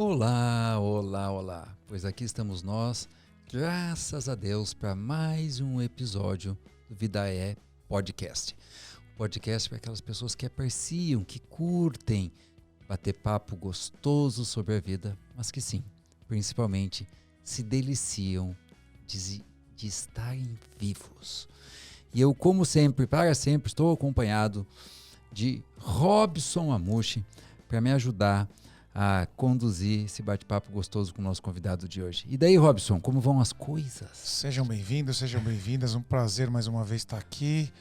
Olá, olá, olá. Pois aqui estamos nós, graças a Deus, para mais um episódio do Vida é Podcast. O podcast para aquelas pessoas que apreciam, que curtem bater papo gostoso sobre a vida, mas que sim, principalmente se deliciam de estarem vivos. E eu, como sempre, para sempre, estou acompanhado de Robson Amushi para me ajudar a conduzir esse bate-papo gostoso com o nosso convidado de hoje. E daí, Robson, como vão as coisas? Sejam bem-vindos, sejam bem-vindas. Um prazer mais uma vez estar aqui,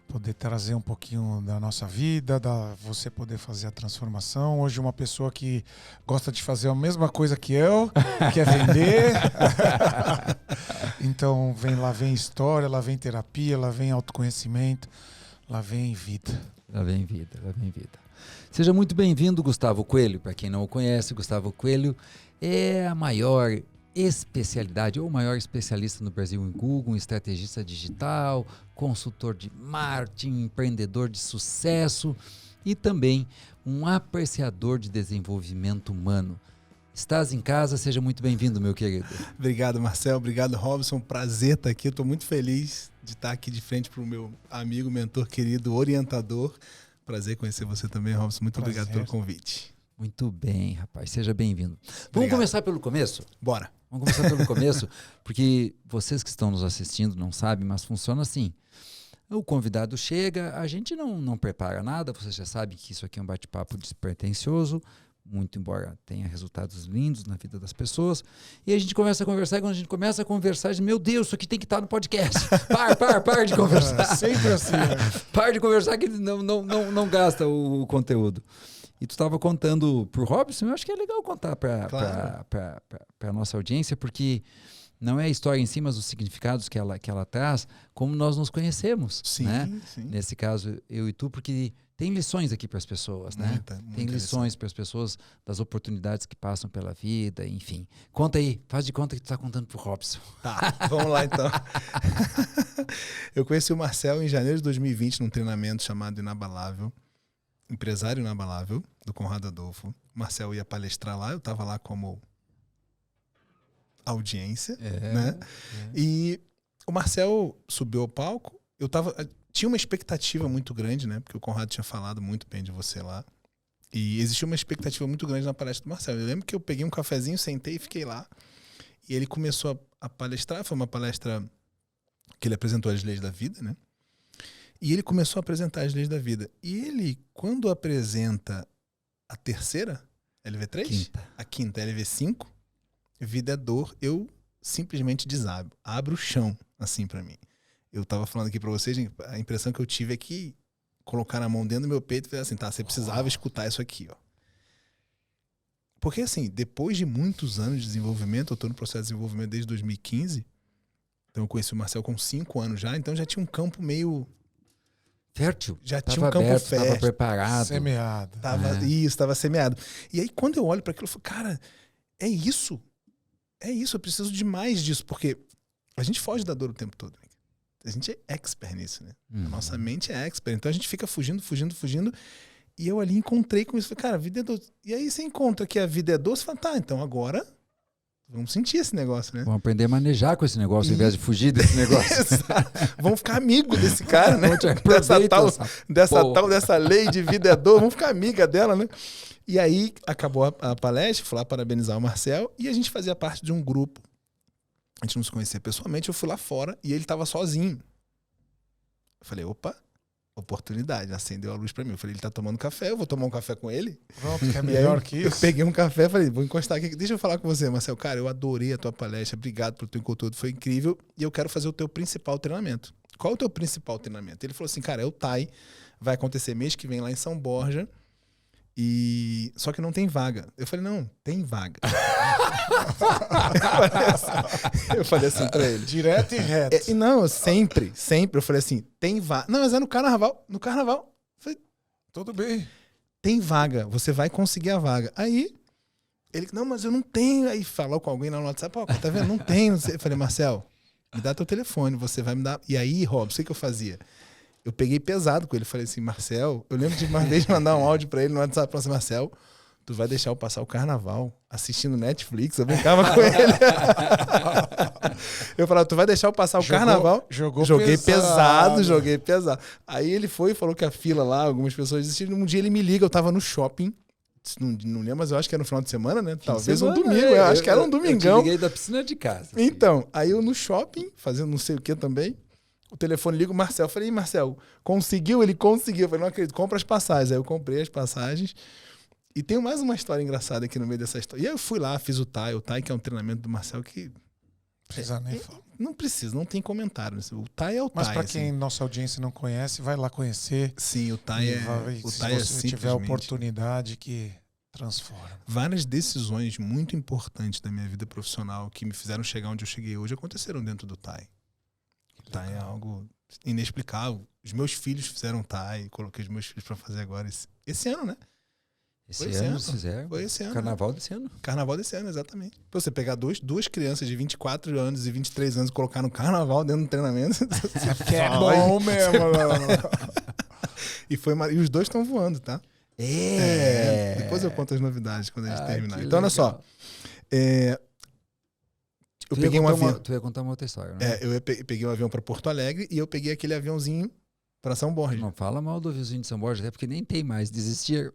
poder trazer um pouquinho da nossa vida, você poder fazer a transformação. Hoje uma pessoa que gosta de fazer a mesma coisa que eu, que é vender. Então lá vem história, lá vem terapia, lá vem autoconhecimento, lá vem vida. Lá vem vida, lá vem vida. Seja muito bem-vindo, Gustavo Coelho. Para quem não o conhece, Gustavo Coelho é a maior especialidade ou o maior especialista no Brasil em Google, um estrategista digital, consultor de marketing, empreendedor de sucesso e também um apreciador de desenvolvimento humano. Estás em casa, seja muito bem-vindo, meu querido. Obrigado, Marcel. Obrigado, Robson. Prazer estar aqui. Estou muito feliz de estar aqui de frente para o meu amigo, mentor querido, orientador. Prazer conhecer você também, Robson. Muito obrigado pelo convite. Muito bem, rapaz. Seja bem-vindo. Vamos começar pelo começo? Bora. Vamos começar pelo começo, porque vocês que estão nos assistindo não sabem, mas funciona assim. O convidado chega, a gente não prepara nada, você já sabe que isso aqui é um bate-papo despretensioso, muito embora tenha resultados lindos na vida das pessoas, e a gente começa a conversar, e quando a gente começa a conversar, a gente, meu Deus, isso aqui tem que estar no podcast. Para de conversar. Sempre assim, né? Para de conversar que não gasta o conteúdo. E tu estava contando pro Robson, eu acho que é legal contar para a nossa audiência, porque não é a história em si, mas os significados que ela traz, como nós nos conhecemos. Sim, né? sim. Nesse caso, eu e tu, porque tem lições aqui para as pessoas, né? Tem lições para as pessoas das oportunidades que passam pela vida, enfim. Conta aí, faz de conta que tu está contando pro Robson. Tá, vamos lá então. Eu conheci o Marcel em janeiro de 2020 num treinamento chamado Inabalável. Empresário Inabalável, do Conrado Adolfo. O Marcel ia palestrar lá, eu estava lá como audiência, né? E o Marcel subiu ao palco, tinha uma expectativa muito grande, né? Porque o Conrado tinha falado muito bem de você lá. E existia uma expectativa muito grande na palestra do Marcel. Eu lembro que eu peguei um cafezinho, sentei e fiquei lá. E ele começou a palestrar, foi uma palestra que ele apresentou as leis da vida, né? E ele começou a apresentar as leis da vida. E ele, quando apresenta a terceira, LV3? A quinta, LV5, vida é dor, eu simplesmente desabo. Abro o chão, assim, pra mim. Eu tava falando aqui pra vocês, gente, a impressão que eu tive é que colocaram a mão dentro do meu peito e falaram assim, tá, você precisava escutar isso aqui, ó. Porque, assim, depois de muitos anos de desenvolvimento, eu tô no processo de desenvolvimento desde 2015, então eu conheci o Marcel com 5 anos já, então já tinha um campo meio... Fértil. Já tinha um campo aberto, fértil. Estava preparado. Semeado. Isso, estava semeado. E aí, quando eu olho para aquilo, eu falo, cara, é isso. É isso, eu preciso de mais disso. Porque a gente foge da dor o tempo todo. A gente é expert nisso, né? A nossa mente é expert. Então a gente fica fugindo. E eu ali encontrei com isso. Falei, cara, a vida é doce. E aí você encontra que a vida é doce e fala, tá, então agora vamos sentir esse negócio, né? Vamos aprender a manejar com esse negócio, ao invés de fugir desse negócio. Vamos ficar amigo desse cara, né? Dessa lei de vida é dor, vamos ficar amiga dela, né? E aí acabou a palestra, fui lá parabenizar o Marcel e a gente fazia parte de um grupo. A gente não se conhecia pessoalmente, eu fui lá fora e ele estava sozinho. Eu falei, opa, oportunidade, acendeu a luz pra mim. Eu falei, ele tá tomando café, eu vou tomar um café com ele. Pronto, que é melhor que isso. Eu peguei um café e falei, vou encostar aqui. Deixa eu falar com você, Marcel. Cara, eu adorei a tua palestra, obrigado pelo teu conteúdo, foi incrível. E eu quero fazer o teu principal treinamento. Qual é o teu principal treinamento? Ele falou assim, cara, é o TAI, vai acontecer mês que vem lá em São Borja. Só que não tem vaga. Eu falei, não, tem vaga. Eu falei assim pra ele. Direto e reto. Não, sempre. Eu falei assim, tem vaga. Não, mas é no carnaval. No carnaval. Eu falei, tudo bem. Tem vaga, você vai conseguir a vaga. Aí, ele, não, mas eu não tenho. Aí falou com alguém lá no WhatsApp, ó, tá vendo? Não tenho. Eu falei, Marcel, me dá teu telefone, você vai me dar. E aí, Rob, sei o que eu fazia. Eu peguei pesado com ele. Falei assim, Marcel, eu lembro de uma vez mandar um áudio pra ele no WhatsApp, falei assim, Marcel, tu vai deixar eu passar o carnaval assistindo Netflix? Eu brincava com ele. Eu falava, tu vai deixar eu passar o carnaval? Joguei pesado. Aí ele foi e falou que a fila lá, algumas pessoas desistiram. Um dia ele me liga, eu tava no shopping. Não lembro, mas eu acho que era no final de semana, né? Talvez um domingo, eu acho que era um domingão. Eu te liguei da piscina de casa. Assim. Então, aí eu no shopping, fazendo não sei o que também, o telefone liga o Marcel. Eu falei, Marcel, conseguiu? Ele conseguiu. Eu falei, não acredito, compra as passagens. Aí eu comprei as passagens. E tem mais uma história engraçada aqui no meio dessa história. E aí eu fui lá, fiz o TAI, que é um treinamento do Marcel que... Precisa nem falar. Não precisa, não tem comentário. O TAI é o TAI. Mas para quem nossa audiência não conhece, vai lá conhecer. Sim, o TAI é se tiver oportunidade, que transforma. Várias decisões muito importantes da minha vida profissional que me fizeram chegar onde eu cheguei hoje aconteceram dentro do TAI. O TAI é algo inexplicável. Os meus filhos fizeram TAI, coloquei os meus filhos para fazer agora esse ano, né? Esse ano eles fizeram. Foi esse ano. Carnaval desse ano. Carnaval desse ano, exatamente. Pra você pegar duas crianças de 24 anos e 23 anos e colocar no carnaval dentro do treinamento. É bom mesmo. E os dois estão voando, tá? Depois eu conto as novidades quando a gente terminar. Então, olha só. Eu peguei um avião. Tu ia contar uma outra história, né? Eu peguei um avião para Porto Alegre e eu peguei aquele aviãozinho para São Borges. Não fala mal do aviãozinho de São Borges, até porque nem tem mais. Desistir.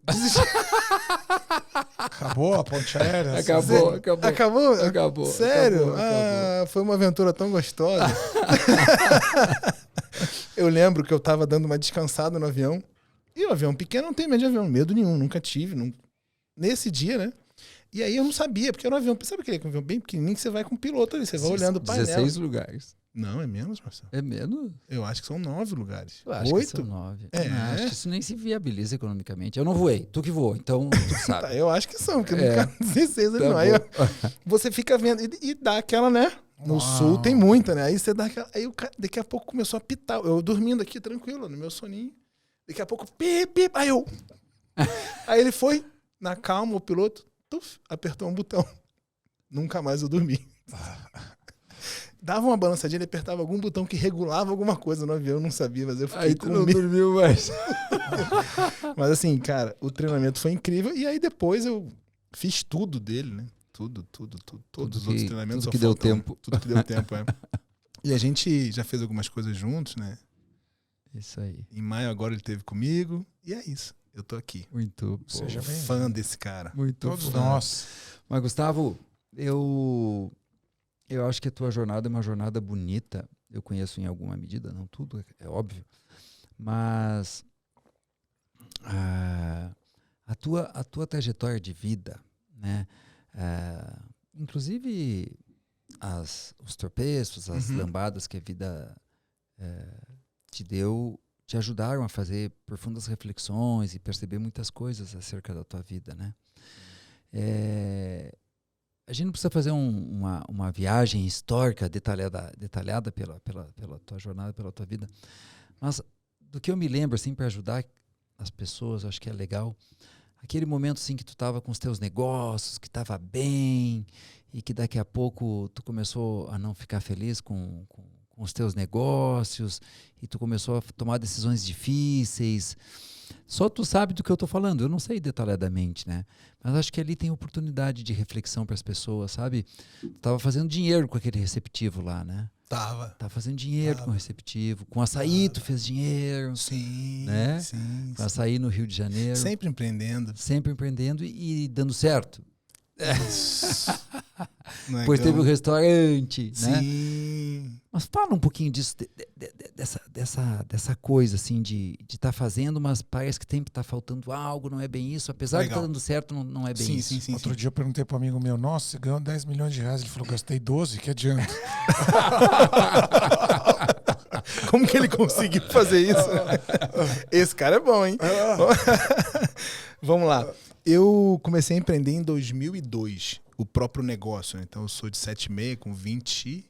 Acabou a ponte aérea? Acabou? Sério? Acabou. Foi uma aventura tão gostosa. Eu lembro que eu tava dando uma descansada no avião. E o avião pequeno não tem medo de avião. Medo nenhum, nunca tive. Nesse dia, né? E aí eu não sabia, porque era um avião. Sabe aquele avião bem pequenininho que você vai com o piloto ali? Você vai olhando o painel. 16 lugares. Não, é menos, Marcelo. É menos? Eu acho que são 9 lugares. Eu acho 8? que são 9. Acho que isso nem se viabiliza economicamente. Eu não voei, tu que voou, então tu sabe. Eu acho que são, porque nunca 16 ali não. Aí você fica vendo e dá aquela, né? No sul tem muita, né? Aí você dá aquela. Aí daqui a pouco começou a pitar. Eu dormindo aqui tranquilo, no meu soninho. Daqui a pouco, pip. Aí ele foi, na calma, o piloto, apertou um botão. Nunca mais eu dormi. Dava uma balançadinha, ele apertava algum botão que regulava alguma coisa no avião, eu não sabia, mas eu fiquei aí tu não dormiu mais. Mas assim, cara, o treinamento foi incrível. E aí depois eu fiz tudo dele, né? Tudo. Todos os outros treinamentos. Tudo que deu tempo. Tudo que deu tempo, é. E a gente já fez algumas coisas juntos, né? Isso aí. Em maio agora ele esteve comigo. E é isso. Eu tô aqui. Muito bom. Seja fã desse cara. Muito Todos fã. nós. Mas, Gustavo, eu acho que a tua jornada é uma jornada bonita. Eu conheço em alguma medida, não tudo, é óbvio. Mas a tua trajetória de vida, né? Inclusive os tropeços, as lambadas que a vida te deu, te ajudaram a fazer profundas reflexões e perceber muitas coisas acerca da tua vida, né? A gente não precisa fazer uma viagem histórica detalhada pela tua jornada, pela tua vida, mas do que eu me lembro, assim, para ajudar as pessoas, acho que é legal, aquele momento assim que tu estava com os teus negócios, que estava bem, e que daqui a pouco tu começou a não ficar feliz com os teus negócios, e tu começou a tomar decisões difíceis. Só tu sabe do que eu tô falando, eu não sei detalhadamente, né? Mas acho que ali tem oportunidade de reflexão para as pessoas, sabe? Tu tava fazendo dinheiro com aquele receptivo lá, né? Tava fazendo dinheiro com o receptivo. Com açaí tu fez dinheiro. Sim, né? sim. Com açaí no Rio de Janeiro. Sempre empreendendo e dando certo. Depois teve o restaurante, né? Sim. Mas fala um pouquinho disso, dessa coisa assim de estar fazendo, mas parece que sempre está faltando algo, não é bem isso. Apesar de estar dando certo, não é bem isso. Sim. Outro dia eu perguntei para um amigo meu, nossa, você ganhou 10 milhões de reais. Ele falou, gastei 12, que adianta? Como que ele conseguiu fazer isso? Esse cara é bom, hein? Vamos lá. Eu comecei a empreender em 2002, o próprio negócio, né? Então eu sou de 7,5, com 26,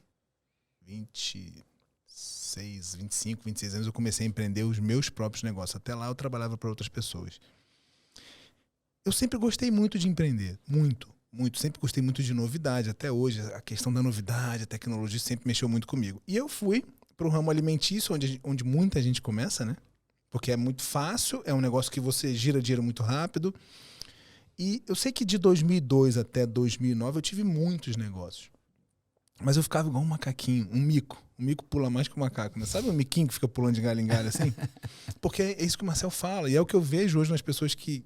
25, 26 anos eu comecei a empreender os meus próprios negócios. Até lá eu trabalhava para outras pessoas. Eu sempre gostei muito de empreender, muito. Sempre gostei muito de novidade. Até hoje a questão da novidade, a tecnologia sempre mexeu muito comigo. E eu fui para o ramo alimentício, onde muita gente começa, né? Porque é muito fácil, é um negócio que você gira dinheiro muito rápido. E eu sei que de 2002 até 2009 eu tive muitos negócios. Mas eu ficava igual um macaquinho, um mico. O mico pula mais que o macaco, né? Sabe o miquinho que fica pulando de galho em galho assim? Porque é isso que o Marcel fala. E é o que eu vejo hoje nas pessoas que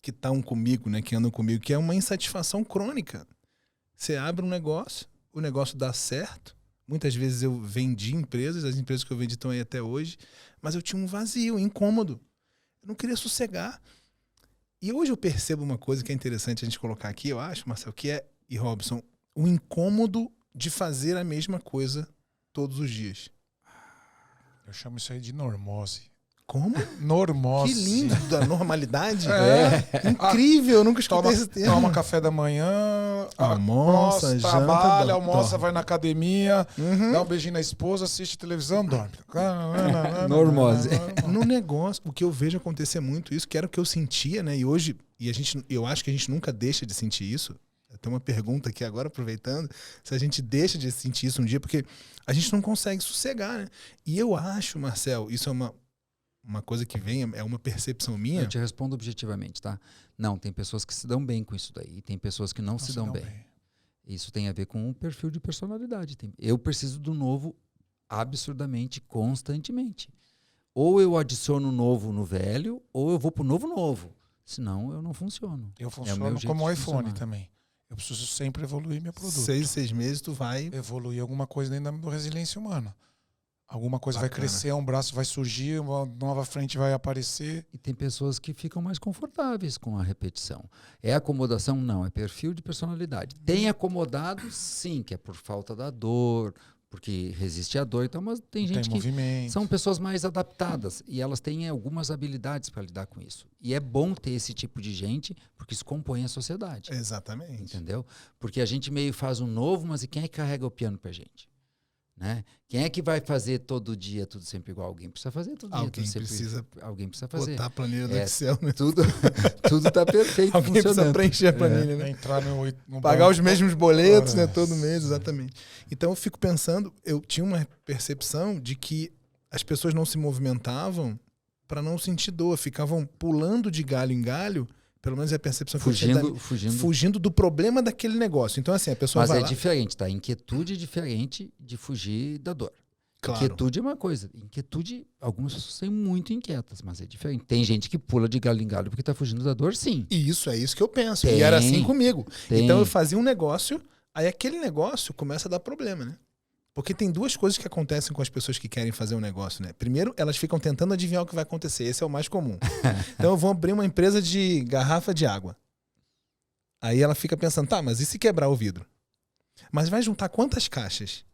estão comigo, né? Que andam comigo, que é uma insatisfação crônica. Você abre um negócio, o negócio dá certo. Muitas vezes eu vendi empresas, as empresas que eu vendi estão aí até hoje, mas eu tinha um vazio, um incômodo. Eu não queria sossegar. E hoje eu percebo uma coisa que é interessante a gente colocar aqui, eu acho, Marcel, que é, e Robson, o incômodo de fazer a mesma coisa todos os dias. Eu chamo isso aí de normose. Como? Normose. Que lindo, da normalidade. Incrível, eu nunca escutei esse termo. Toma café da manhã, almoça, janta, trabalha, almoça, dorme. vai na academia, dá um beijinho na esposa, assiste televisão, dorme. Normose. No negócio, o que eu vejo acontecer muito isso, que era o que eu sentia, né? E hoje, eu acho que a gente nunca deixa de sentir isso. Tem uma pergunta aqui agora, aproveitando, se a gente deixa de sentir isso um dia, porque a gente não consegue sossegar, né? E eu acho, Marcel, isso é uma coisa que vem, é uma percepção minha. Eu te respondo objetivamente, tá? Não, tem pessoas que se dão bem com isso daí, e tem pessoas que não se dão bem. Isso tem a ver com o perfil de personalidade. Eu preciso do novo absurdamente, constantemente. Ou eu adiciono novo no velho, ou eu vou pro novo. Senão eu não funciono. Eu funciono como o iPhone funcionar também. Eu preciso sempre evoluir meu produto. 6 meses tu vai... Evoluir alguma coisa dentro da resiliência humana. Alguma coisa Bacana. vai crescer, um braço vai surgir, uma nova frente vai aparecer. E tem pessoas que ficam mais confortáveis com a repetição. É acomodação? Não, é perfil de personalidade. Tem acomodado? Sim, que é por falta da dor, porque resiste à dor e tal, mas tem gente que movimento. são pessoas mais adaptadas e elas têm algumas habilidades para lidar com isso. E é bom ter esse tipo de gente, porque isso compõe a sociedade. Exatamente. Entendeu? Porque a gente meio faz um novo, mas e quem é que carrega o piano pra gente? Né? Quem é que vai fazer todo dia tudo sempre igual? Alguém precisa fazer todo dia tudo sempre precisa alguém precisa fazer. botar a planilha do Excel, né? Tudo tá perfeito, alguém precisa funcionando. preencher a planilha, né? Entrar no Pagar banco. os mesmos boletos, né? Todo mês, exatamente. Então eu fico pensando, eu tinha uma percepção de que as pessoas não se movimentavam para não sentir dor, ficavam pulando de galho em galho, pelo menos é a percepção que eu tinha, fugindo do problema daquele negócio. Então assim, a pessoa Mas vai é lá... diferente, tá? Inquietude é diferente de fugir da dor. Claro. Inquietude é uma coisa. Inquietude, algumas pessoas são muito inquietas, mas é diferente. Tem gente que pula de galho em galho porque tá fugindo da dor, sim. E isso é isso que eu penso. Tem, e era assim comigo. tem. Então eu fazia um negócio, aí aquele negócio começa a dar problema, né? Porque tem duas coisas que acontecem com as pessoas que querem fazer um negócio, né? Primeiro, elas ficam tentando adivinhar o que vai acontecer. Esse é o mais comum. Então eu vou abrir uma empresa de garrafa de água. Aí ela fica pensando, tá, mas e se quebrar o vidro? Mas vai juntar quantas caixas?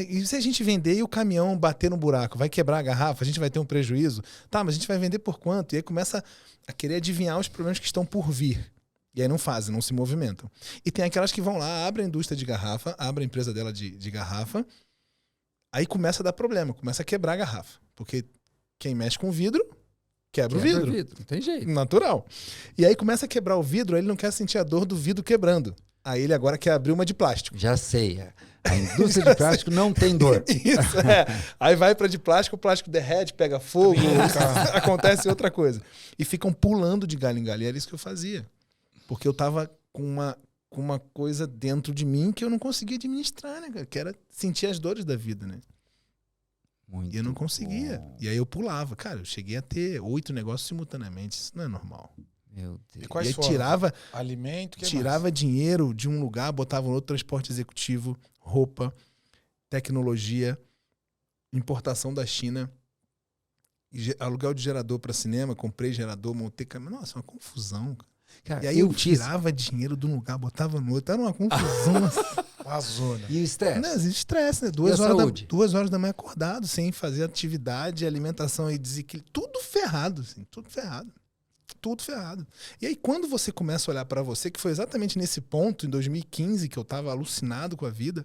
E se a gente vender e o caminhão bater no buraco? Vai quebrar a garrafa? A gente vai ter um prejuízo? Tá, mas a gente vai vender por quanto? E aí começa a querer adivinhar os problemas que estão por vir. E aí não fazem, não se movimentam. E tem aquelas que vão lá, abrem a indústria de garrafa, abrem a empresa dela de garrafa, aí começa a dar problema, começa a quebrar a garrafa. Porque quem mexe com vidro, quebra o vidro. Não tem jeito. Natural. E aí começa a quebrar o vidro, aí ele não quer sentir a dor do vidro quebrando. Aí ele agora quer abrir uma de plástico. Já sei. A indústria de plástico não tem dor. Isso, é. Aí vai para de plástico, o plástico derrete, pega fogo, acontece outra coisa. E ficam pulando de galho em galho. E era isso que eu fazia. Porque eu tava com uma coisa dentro de mim que eu não conseguia administrar, né, cara? Que era sentir as dores da vida, né? Muito e eu não conseguia. bom. E aí eu pulava. Cara, eu cheguei a ter 8 negócios simultaneamente. Isso não é normal. Meu Deus. E quais E aí foram? tirava Alimento, que tirava dinheiro de um lugar, botava no outro, transporte executivo, roupa, tecnologia, importação da China, aluguel de gerador para cinema, comprei gerador, montei câmera. Nossa, uma confusão. Cara, E aí eu tirava dinheiro de um lugar, botava no outro. Era uma confusão. A zona. E o estresse? Não, existe estresse, né? E a saúde? 2 horas da manhã acordado, sem fazer atividade, alimentação e desequilíbrio. Tudo ferrado, assim, tudo ferrado. Tudo ferrado. E aí, quando você começa a olhar para você, que foi exatamente nesse ponto, em 2015, que eu tava alucinado com a vida,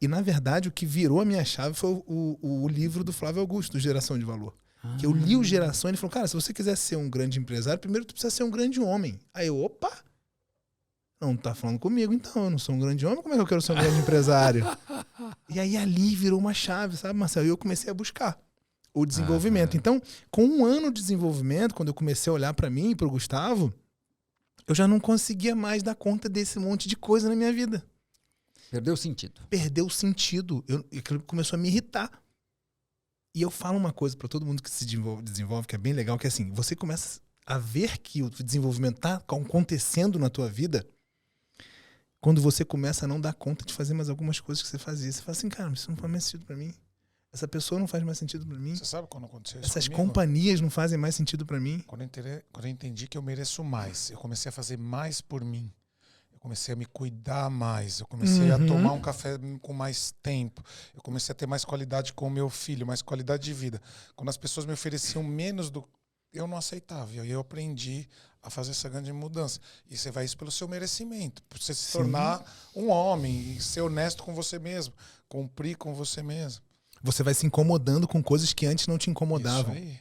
e na verdade o que virou a minha chave foi o livro do Flávio Augusto, do Geração de Valor. Que eu li o Geração e ele falou, cara, se você quiser ser um grande empresário, primeiro tu precisa ser um grande homem. Aí eu, opa, não tá falando comigo, então, eu não sou um grande homem, como é que eu quero ser um grande empresário? E aí ali virou uma chave, sabe, Marcelo? E eu comecei a buscar o desenvolvimento. Então, com 1 ano de desenvolvimento, quando eu comecei a olhar para mim e para o Gustavo, eu já não conseguia mais dar conta desse monte de coisa na minha vida. Perdeu o sentido. Perdeu o sentido. Aquilo começou a me irritar. E eu falo uma coisa para todo mundo que se desenvolve, que é bem legal, que é assim, você começa a ver que o desenvolvimento está acontecendo na tua vida quando você começa a não dar conta de fazer mais algumas coisas que você fazia. Você fala assim, cara, isso não faz mais sentido para mim. Essa pessoa não faz mais sentido para mim. Você sabe quando aconteceu isso Essas comigo? companhias não fazem mais sentido para mim. Quando eu entendi que eu mereço mais, eu comecei a fazer mais por mim. Eu comecei a me cuidar mais, eu comecei a tomar um café com mais tempo, eu comecei a ter mais qualidade com o meu filho, mais qualidade de vida. Quando as pessoas me ofereciam menos do... eu não aceitava. E aí eu aprendi a fazer essa grande mudança. E você vai isso pelo seu merecimento, por você se tornar um homem e ser honesto com você mesmo, cumprir com você mesmo. Você vai se incomodando com coisas que antes não te incomodavam. Isso aí.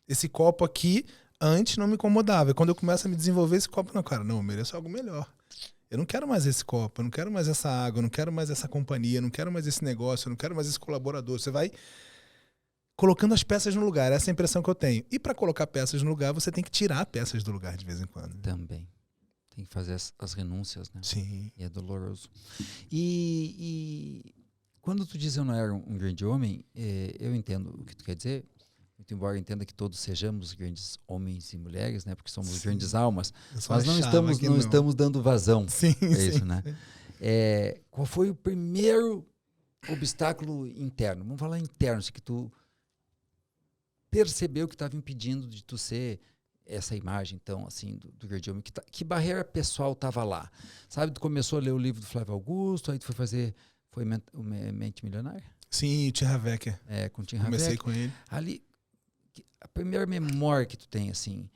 Esse copo aqui, antes não me incomodava. E quando eu começo a me desenvolver esse copo, não, cara, não, eu mereço algo melhor. Eu não quero mais esse copo, eu não quero mais essa água, eu não quero mais essa companhia, eu não quero mais esse negócio, eu não quero mais esse colaborador. Você vai colocando as peças no lugar, essa é a impressão que eu tenho. E para colocar peças no lugar, você tem que tirar peças do lugar de vez em quando. Também. Tem que fazer as renúncias, né? Sim. E é doloroso. E quando tu diz eu não era um grande homem, eu entendo o que tu quer dizer. Muito embora eu entenda que todos sejamos grandes homens e mulheres, né? Porque somos grandes almas. Mas não estamos dando vazão a isso, né? Qual foi o primeiro obstáculo interno? Vamos falar interno, assim, que tu percebeu que estava impedindo de tu ser essa imagem, então, assim, do grande homem. Que barreira pessoal estava lá? Sabe, tu começou a ler o livro do Flávio Augusto, aí tu foi fazer... Foi Mente Milionária? Sim, o Tim Havecker. Com o Tim Havecker. Comecei com ele. Ali, a primeira memória que tu tem, assim,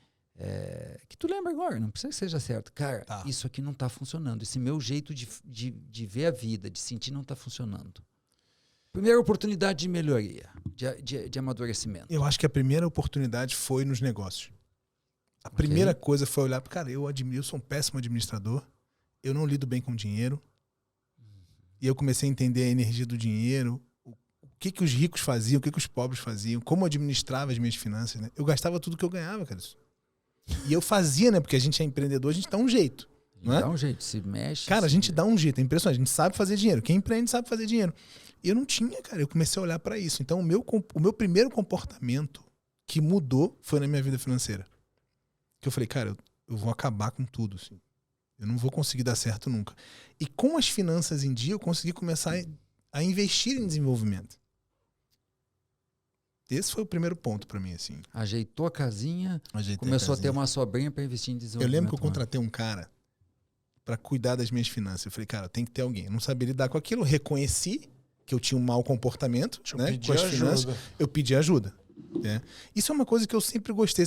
que tu lembra agora, não precisa que seja certo. Cara, isso aqui não está funcionando. Esse meu jeito de ver a vida, de sentir, não está funcionando. Primeira oportunidade de melhoria, de amadurecimento. Eu acho que a primeira oportunidade foi nos negócios. A primeira coisa foi olhar para, cara, eu sou um péssimo administrador, eu não lido bem com dinheiro. E eu comecei a entender a energia do dinheiro, o que os ricos faziam, o que os pobres faziam, como eu administrava as minhas finanças, né? Eu gastava tudo que eu ganhava, cara. E eu fazia, né? Porque a gente é empreendedor, a gente dá um jeito. Não é? Dá um jeito, se mexe. Cara, a gente dá um jeito, é impressionante. A gente sabe fazer dinheiro. Quem empreende sabe fazer dinheiro. E eu não tinha, cara. Eu comecei a olhar para isso. Então, o meu primeiro comportamento que mudou foi na minha vida financeira. Que eu falei, cara, eu vou acabar com tudo, assim. Eu não vou conseguir dar certo nunca. E com as finanças em dia, eu consegui começar a investir em desenvolvimento. Esse foi o primeiro ponto para mim, assim. Ajeitou a casinha, começou a ter uma sobrinha para investir em desenvolvimento. Eu lembro que eu contratei um cara para cuidar das minhas finanças. Eu falei, cara, tem que ter alguém. Eu não sabia lidar com aquilo. Eu reconheci que eu tinha um mau comportamento, né, com as finanças. Eu pedi ajuda. Né? Isso é uma coisa que eu sempre gostei.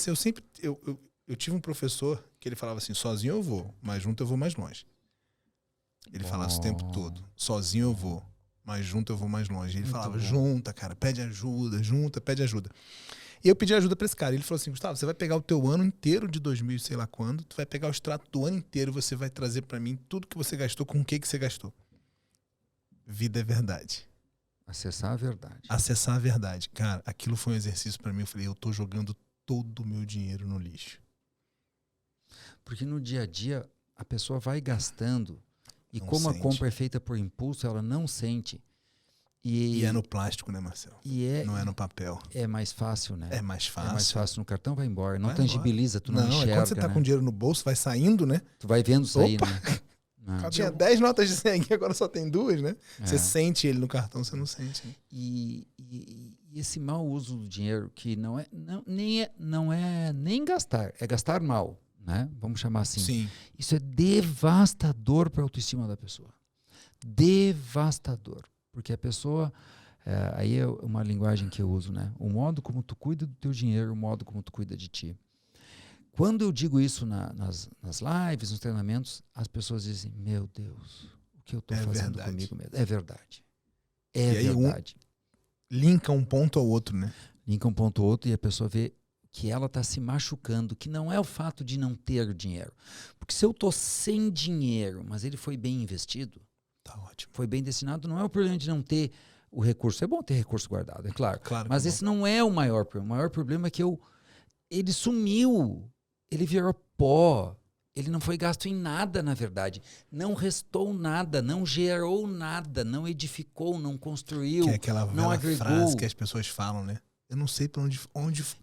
Eu tive um professor que ele falava assim, sozinho eu vou, mas junto eu vou mais longe. Ele falava isso o tempo todo. Sozinho eu vou, mas junto eu vou mais longe. Ele falava, junta, cara, pede ajuda, pede ajuda. E eu pedi ajuda para esse cara. Ele falou assim, Gustavo, você vai pegar o teu ano inteiro de 2000, sei lá quando, tu vai pegar o extrato do ano inteiro, você vai trazer para mim tudo que você gastou, com o que você gastou. Vida é verdade. Acessar a verdade. Acessar a verdade. Cara, aquilo foi um exercício para mim. Eu falei, eu tô jogando todo o meu dinheiro no lixo. Porque no dia a dia, a pessoa vai gastando e não como sente. A compra é feita por impulso, ela não sente. E é no plástico, né, Marcelo? Não é no papel. É mais fácil, né? É mais fácil. É mais fácil. No cartão vai embora. Não vai tangibiliza, embora. Tu não enxerga. Quando você tá com dinheiro no bolso, vai saindo, né? Tu vai vendo sair, né? Tinha 10 notas de 100 aqui, agora só tem 2, né? Você sente ele no cartão, você não sente. Né? E esse mau uso do dinheiro, que não é nem gastar, é gastar mal, né? Vamos chamar assim. Sim. Isso é devastador para a autoestima da pessoa. Devastador. Porque a pessoa... aí é uma linguagem que eu uso, né? O modo como tu cuida do teu dinheiro, o modo como tu cuida de ti. Quando eu digo isso nas lives, nos treinamentos, as pessoas dizem, meu Deus, o que eu estou fazendo comigo mesmo? É verdade. É verdade. Linka um ponto ao outro, né? Linka um ponto ao outro e a pessoa vê que ela está se machucando, que não é o fato de não ter dinheiro. Porque se eu estou sem dinheiro, mas ele foi bem investido, tá ótimo. Foi bem destinado, não é o problema de não ter o recurso. É bom ter recurso guardado, é claro. Mas esse não é o maior problema. O maior problema é que ele sumiu. Ele virou pó. ele não foi gasto em nada, na verdade. Não restou nada, não gerou nada, não edificou, não construiu, Que é aquela não velha agregou. frase que as pessoas falam, né? Eu não sei pra onde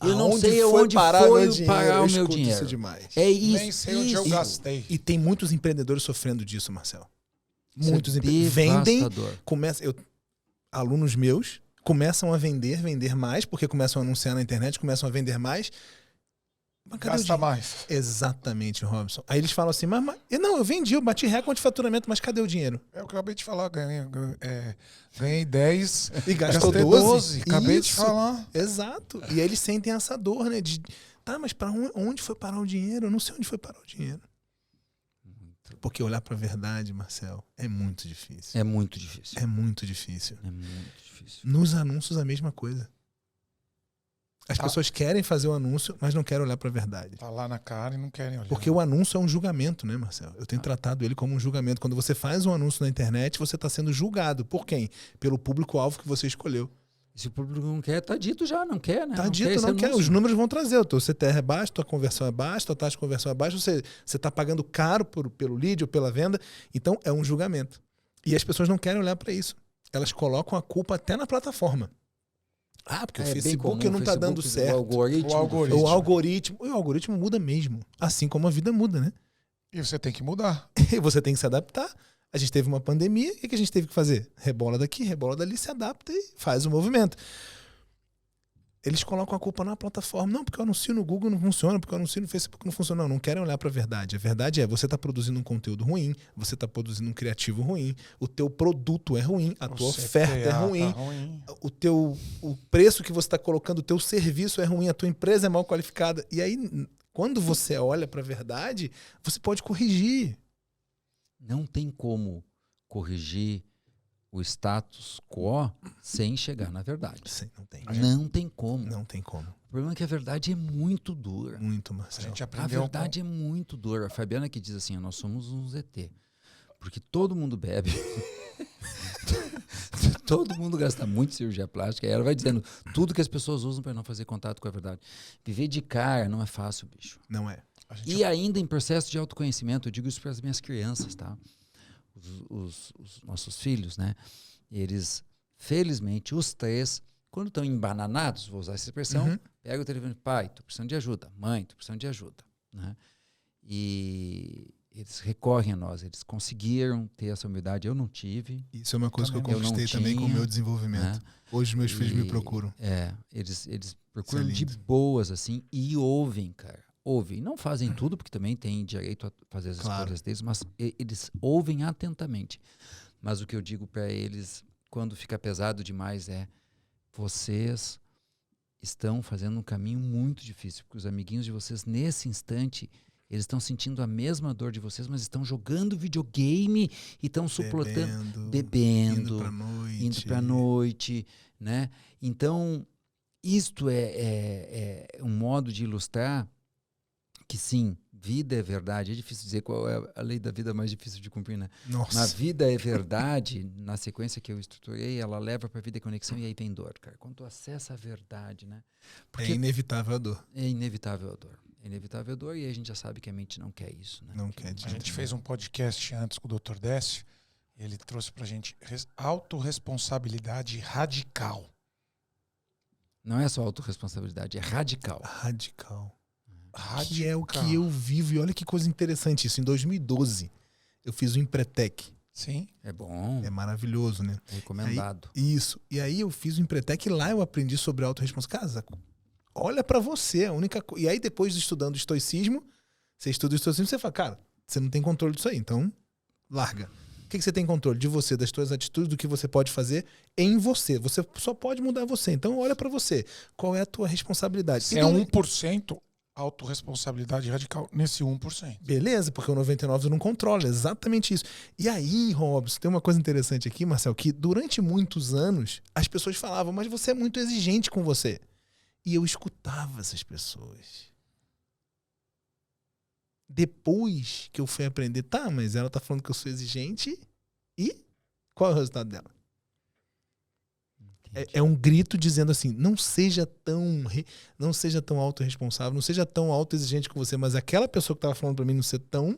Eu não aonde sei foi onde parar foi meu dinheiro. parar Eu o meu escuto dinheiro. isso demais. É isso. Nem sei onde eu isso. gastei. E tem muitos empreendedores sofrendo disso, Marcelo. Isso Muitos é vendem, devastador. alunos meus começam a vender mais, porque começam a anunciar na internet, começam a vender mais. Mas cadê o Gasta dinheiro? mais. Exatamente, Robson. Aí eles falam assim, eu vendi, eu bati recorde de faturamento, mas cadê o dinheiro? É o que eu acabei de falar, ganhei 10 E gastou gastei 12. Acabei de Isso. falar. Exato. E aí eles sentem essa dor, né? Tá, mas para onde foi parar o dinheiro? Eu não sei onde foi parar o dinheiro. Porque olhar para a verdade, Marcelo, é muito difícil. É muito difícil. É muito difícil. É muito difícil. Nos anúncios, a mesma coisa. As pessoas querem fazer o anúncio, mas não querem olhar para a verdade. Tá lá na cara e não querem olhar. Porque o anúncio é um julgamento, né, Marcelo? Eu tenho tratado ele como um julgamento. Quando você faz um anúncio na internet, você está sendo julgado. Por quem? Pelo público-alvo que você escolheu. Se o público não quer, tá dito já, não quer, né? Tá dito, não quer. Os números vão trazer. O teu CTR é baixo, tua conversão é baixa, tua taxa de conversão é baixa. Você está pagando caro pelo lead ou pela venda. Então, é um julgamento. E as pessoas não querem olhar para isso. Elas colocam a culpa até na plataforma. Ah, porque o Facebook não está dando certo. O O algoritmo muda mesmo. Assim como a vida muda, né? E você tem que mudar. E você tem que se adaptar. A gente teve uma pandemia, o que a gente teve que fazer? Rebola daqui, rebola dali, se adapta e faz o movimento. Eles colocam a culpa na plataforma. Não, porque eu anuncio no Google não funciona, porque eu anuncio no Facebook não funciona. Não querem olhar para a verdade. A verdade é, você está produzindo um conteúdo ruim, você está produzindo um criativo ruim, o teu produto é ruim, a tua oferta é ruim, o preço que você está colocando, o teu serviço é ruim, a tua empresa é mal qualificada. E aí, quando você olha para a verdade, você pode corrigir. Não tem como corrigir o status quo sem chegar na verdade. Sim, não tem. Não tem como. Não tem como. O problema é que a verdade é muito dura. Muito, A Marcelo. gente A aprendeu. verdade é muito dura. A Fabiana que diz assim, nós somos uns ET. Porque todo mundo bebe. Todo mundo gasta muito cirurgia plástica. E ela vai dizendo tudo que as pessoas usam para não fazer contato com a verdade. Viver de cara não é fácil, bicho. Não é. E ainda em processo de autoconhecimento, eu digo isso para as minhas crianças, tá? Os nossos filhos, né? Eles, felizmente, os três, quando estão embananados, vou usar essa expressão, pega o telefone, pai, tô precisando de ajuda, mãe, tô precisando de ajuda, né? E eles recorrem a nós, eles conseguiram ter essa humildade, eu não tive. Isso é uma coisa que eu Eu não conquistei também com o tinha, meu desenvolvimento. né? Hoje meus filhos me procuram. Eles procuram Isso é de lindo. boas, assim, e ouvem, cara. Ouvem. Não fazem tudo, porque também têm direito a fazer as Claro. escolhas deles, mas eles ouvem atentamente. Mas o que eu digo para eles, quando fica pesado demais, é: vocês estão fazendo um caminho muito difícil, porque os amiguinhos de vocês, nesse instante, eles estão sentindo a mesma dor de vocês, mas estão jogando videogame e estão suplantando, bebendo, indo pra noite. né? Então, isto é um modo de ilustrar que sim, vida é verdade. É difícil dizer qual é a lei da vida mais difícil de cumprir, né? Nossa. Na vida é verdade, na sequência que eu estruturei, ela leva para a vida e conexão e aí vem dor, cara. Quando tu acessa a verdade, né? É inevitável a dor. É inevitável a dor. É inevitável a dor e a gente já sabe que a mente não quer isso, né? Não quer de A jeito gente fez um podcast antes com o Dr. Décio. Ele trouxe pra gente autorresponsabilidade radical. Não é só autorresponsabilidade, é radical. Radical. Radical. Que é o que eu vivo. E olha que coisa interessante isso. Em 2012, eu fiz o Empretec. Sim. É bom, É maravilhoso, né? é recomendado. Isso. E aí eu fiz o Empretec e lá eu aprendi sobre autorresponsabilidade. Cara, olha pra você. A única E aí depois estudando estoicismo, você estuda o estoicismo, você fala, cara, você não tem controle disso aí. Então, larga. O que você tem controle? De você, das suas atitudes, do que você pode fazer em você. Você só pode mudar você. Então, olha pra você. Qual é a tua responsabilidade? Se é 1%, autorresponsabilidade radical nesse 1%. Beleza, porque o 99% eu não controlo, é exatamente isso. E aí, Robson, tem uma coisa interessante aqui, Marcel, que durante muitos anos as pessoas falavam, mas você é muito exigente com você. E eu escutava essas pessoas. Depois que eu fui aprender, tá, mas ela tá falando que eu sou exigente e qual é o resultado dela? quente. É um grito dizendo assim, não seja tão autorresponsável, não seja tão autoexigente com você, mas aquela pessoa que tava falando pra mim não ser tão...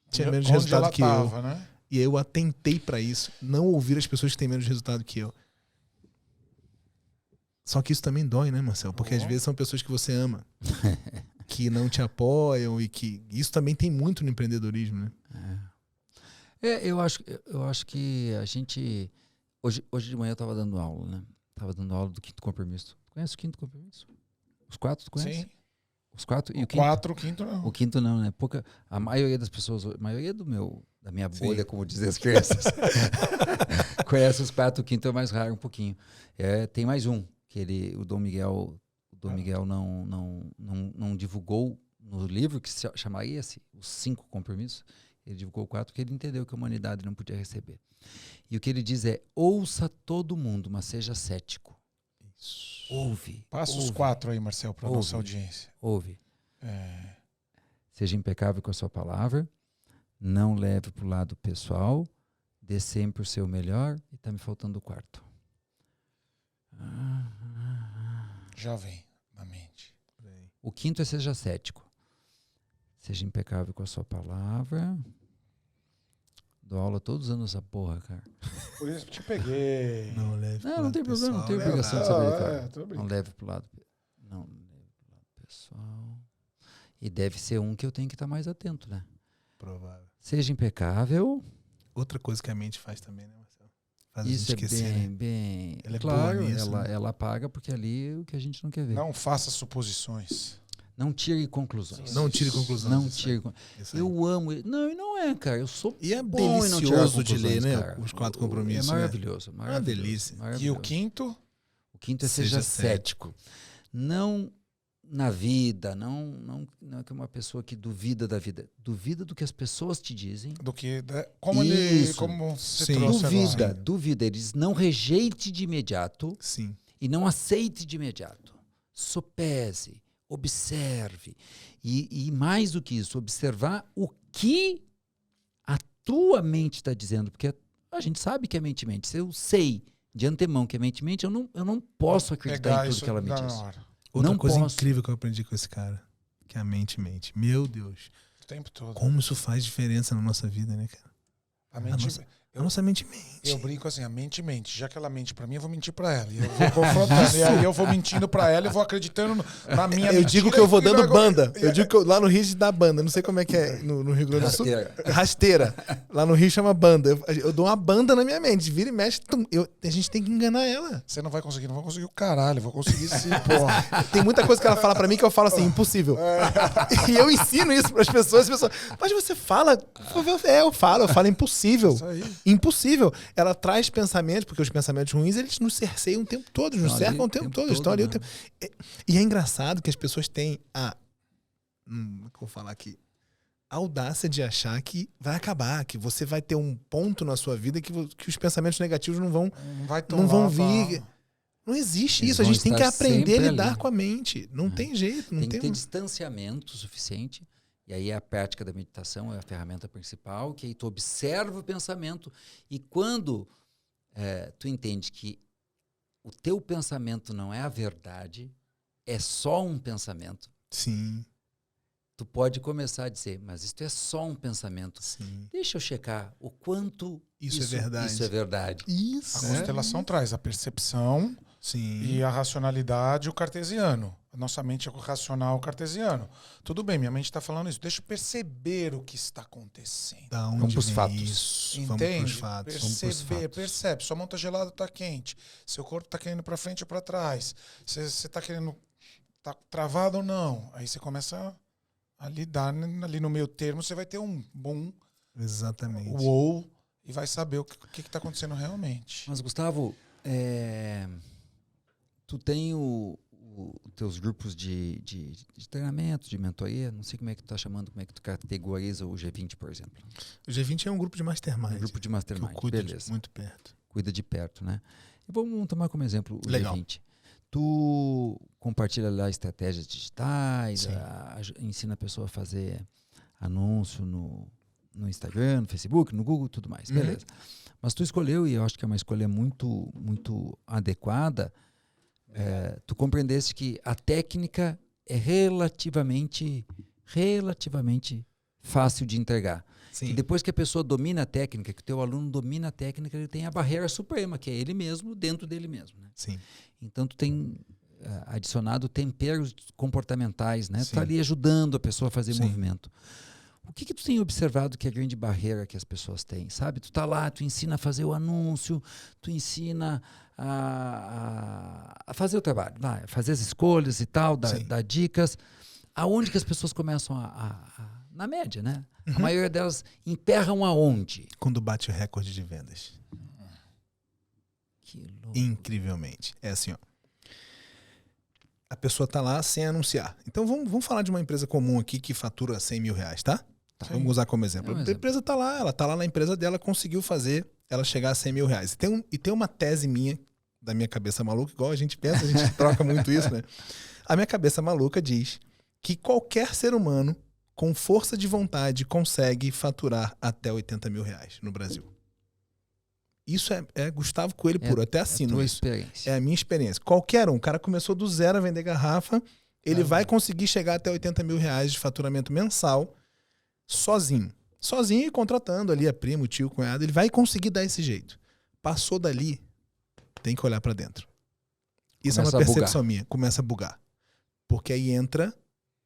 tinha menos Onde resultado ela que tava, eu. né? E aí eu atentei pra isso, não ouvir as pessoas que têm menos resultado que eu. Só que isso também dói, né, Marcelo? Porque às vezes são pessoas que você ama, que não te apoiam e que... Isso também tem muito no empreendedorismo, né? Eu acho que a gente... Hoje de manhã eu estava dando aula, né? Estava dando aula do quinto compromisso. Tu conhece o quinto compromisso? Os 4, tu conhece? Sim. Os 4 e o O quinto? 4, o quinto não. O quinto não, né? A maioria das pessoas, a maioria da minha bolha, Sim. como dizem as crianças, conhece os 4, o quinto é mais raro um pouquinho. Tem mais um, que o Dom Miguel não divulgou no livro, que se chamaria-se Os 5 Compromissos. Ele divulgou 4 porque ele entendeu que a humanidade não podia receber. E o que ele diz é, ouça todo mundo, mas seja cético. Isso. Ouve. Passa os ouve, 4 aí, Marcel, para Ouve. nossa audiência. Ouve. É, Seja impecável com a sua palavra, não leve para o lado pessoal, dê sempre o seu melhor, e está me faltando o 4. já vem na mente. O 5º é seja cético. Seja impecável com a sua palavra. Dou aula todos os anos essa porra, cara. Por isso que te peguei. Não leve pro Não lado tem problema, não pessoal, tem né? obrigação de saber, cara. tô Não brincando. leve pro lado. Não leve pro lado pessoal. E deve ser um que eu tenho que estar mais atento, né? Provável. Seja impecável. Outra coisa que a mente faz também, né, Marcelo? Faz Isso a gente esquecer, bem, né? bem. Ela é claro, boa nisso, né? ela apaga porque ali é o que a gente não quer ver. Não faça suposições. Não tire conclusões. Não tire conclusões. Não isso tire. aí, isso aí. Eu amo. Não, e não é, cara. Eu sou E é bom em não tirar delicioso de ler, conclusões, né? cara. Os 4 compromissos. É né? maravilhoso. Uma delícia. E o maravilhoso. 5º? O 5º é seja cético. Não na vida, não é que uma pessoa que duvida da vida. Duvida do que as pessoas te dizem. Do que. Como Isso. como você Sim. trouxe Duvida, agora. duvida. Eles não rejeite de imediato Sim. e não aceite de imediato. Sopese, observe. E mais do que isso, observar o que a tua mente está dizendo. Porque a gente sabe que a mente mente. Se eu sei de antemão que a mente mente, eu não posso acreditar Pegar em tudo isso que ela me na diz. hora. Outra Não coisa posso. incrível que eu aprendi com esse cara, que a mente mente. Meu Deus. O tempo todo. Como isso faz diferença na nossa vida, né, cara? A mente, A nossa mente mente. eu brinco assim, a mente mente. Já que ela mente pra mim, eu vou mentir pra ela. E eu vou confrontando. E aí eu vou mentindo pra ela e vou acreditando na minha Eu mentira. digo que eu vou e dando vai- banda. Eu digo que lá no Rio a gente dá banda. Não sei como é que é no Rio Grande do Sul. Rasteira. Rasteira. Lá no Rio chama banda. Eu dou uma banda na minha mente. Vira e mexe. A gente tem que enganar ela. Você não vai conseguir, não vai conseguir o caralho. Eu vou conseguir sim, porra. Tem muita coisa que ela fala pra mim que eu falo assim, impossível. E eu ensino isso pras pessoas. As pessoas, mas você fala? Eu falo impossível. Isso aí. Impossível. Ela traz pensamentos, porque os pensamentos ruins, eles nos cerceiam o tempo todo, nos Estão ali cercam o o tempo tempo todo. todo, Estão ali o né? tempo. E é engraçado que as pessoas têm como é que eu vou falar aqui? A audácia de achar que vai acabar, que você vai ter um ponto na sua vida que os pensamentos negativos não vão Não vão vir. Não existe Eles isso. A vão gente tem que estar aprender a sempre lidar ali. com a mente. Não tem jeito. Não Tem que ter tem distanciamento suficiente. E aí a prática da meditação é a ferramenta principal, que aí tu observa o pensamento. E quando tu entende que o teu pensamento não é a verdade, é só um pensamento, Sim, tu pode começar a dizer, mas isso é só um pensamento. sim. Deixa eu checar o quanto Isso é verdade. Isso é verdade. Isso. A constelação traz a percepção Sim. e a racionalidade, o cartesiano. A nossa mente é o racional, o cartesiano. Tudo bem, minha mente está falando isso. Deixa eu perceber o que está acontecendo. Da onde Vamos pros vem fatos. isso? Vamos Entende? pros fatos. Vamos pros Perceber, fatos. percebe. Sua mão tá gelada, tá quente. Seu corpo tá querendo para frente ou para trás. Você tá querendo, tá travado ou não. Aí você começa a lidar ali no meio termo. Você vai ter um bom Exatamente. uou e vai saber o que tá acontecendo realmente. Mas, Gustavo, tu tem os teus grupos de treinamento, de mentoria, não sei como é que tu tá chamando, como é que tu categoriza o G20, por exemplo. O G20 é um grupo de mastermind. Um grupo de que eu mastermind, cuido beleza. muito perto. Cuida de perto, né? E vamos tomar como exemplo o Legal. G20. Tu compartilha lá estratégias digitais, Sim. ensina a pessoa a fazer anúncio no Instagram, no Facebook, no Google, tudo mais. Beleza. Mas tu escolheu, e eu acho que é uma escolha muito, muito adequada, tu compreendeste que a técnica é relativamente fácil de entregar. Sim. E depois que a pessoa domina a técnica, que o teu aluno domina a técnica, ele tem a barreira suprema, que é ele mesmo dentro dele mesmo. Né? Sim. Então tu tem adicionado temperos comportamentais, né? Tu Sim. tá ali ajudando a pessoa a fazer Sim. movimento. O que tu tem observado que é a grande barreira que as pessoas têm, sabe? Tu tá lá, tu ensina a fazer o anúncio, tu ensina a fazer o trabalho, a fazer as escolhas e tal, dar dicas. Aonde que as pessoas começam na média, né? A maioria delas emperram aonde? Quando bate o recorde de vendas. Que louco. Incrivelmente. É assim, ó. A pessoa tá lá sem anunciar. Então vamos falar de uma empresa comum aqui que fatura 100 mil reais, tá? Vamos usar como exemplo. A empresa tá lá, ela tá lá na empresa dela, conseguiu fazer ela chegar a 100 mil reais. E tem uma tese minha, da minha cabeça maluca, igual a gente pensa, a gente troca muito isso, né? A minha cabeça maluca diz que qualquer ser humano com força de vontade consegue faturar até 80 mil reais no Brasil. Isso é Gustavo Coelho puro, até assino tua isso. experiência. É a minha experiência. Qualquer um, o cara começou do zero a vender garrafa, ele vai conseguir chegar até 80 mil reais de faturamento mensal sozinho. Sozinho e contratando ali a prima, o tio, o cunhado, ele vai conseguir dar esse jeito. Passou dali, tem que olhar pra dentro. Isso Começa é a uma percepção bugar. minha. Começa a bugar. Porque aí entra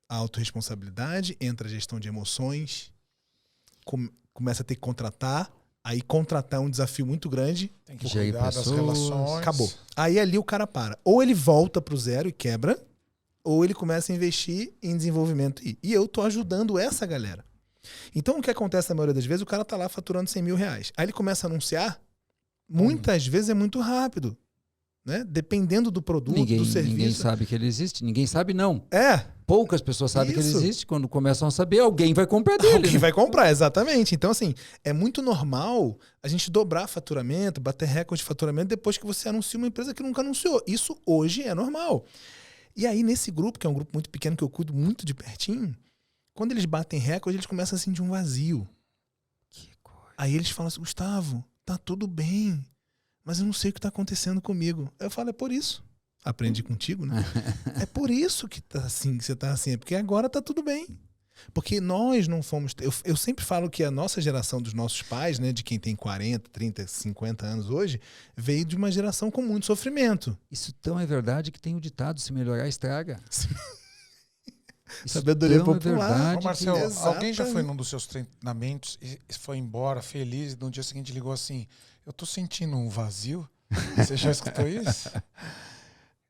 a autorresponsabilidade, entra a gestão de emoções, começa a ter que contratar. Aí contratar é um desafio muito grande. Tem que Gerir cuidar das pessoas. relações. Acabou. Aí ali o cara para. Ou ele volta pro zero e quebra, ou ele começa a investir em desenvolvimento. E eu tô ajudando essa galera. Então o que acontece na maioria das vezes, o cara tá lá faturando 100 mil reais. Aí ele começa a anunciar, muitas vezes é muito rápido. Né? Dependendo do produto, do serviço. Ninguém sabe que ele existe. Ninguém sabe, não. É. Poucas pessoas sabem que ele Isso. existe. Quando começam a saber, alguém vai comprar dele. Alguém né? vai comprar, exatamente. Então, assim, é muito normal a gente dobrar faturamento, bater recorde de faturamento depois que você anuncia uma empresa que nunca anunciou. Isso hoje é normal. E aí, nesse grupo, que é um grupo muito pequeno, que eu cuido muito de pertinho, quando eles batem recorde, eles começam a sentir um vazio. Que coisa. Aí eles falam assim, Gustavo, tá tudo bem, mas eu não sei o que tá acontecendo comigo. Aí eu falo, é por isso. Aprendi contigo, né? É por isso que tá assim, que você tá assim. É porque agora tá tudo bem. Porque nós não fomos... Eu sempre falo que a nossa geração dos nossos pais, né, de quem tem 40, 30, 50 anos hoje, veio de uma geração com muito sofrimento. Isso tão é verdade que tem o ditado, se melhorar, estraga. Isso Sabedoria tão popular. É verdade Ô, Marcelo, Exatamente. alguém já foi num dos seus treinamentos e foi embora feliz e no dia seguinte ligou assim, eu tô sentindo um vazio? Você já escutou isso?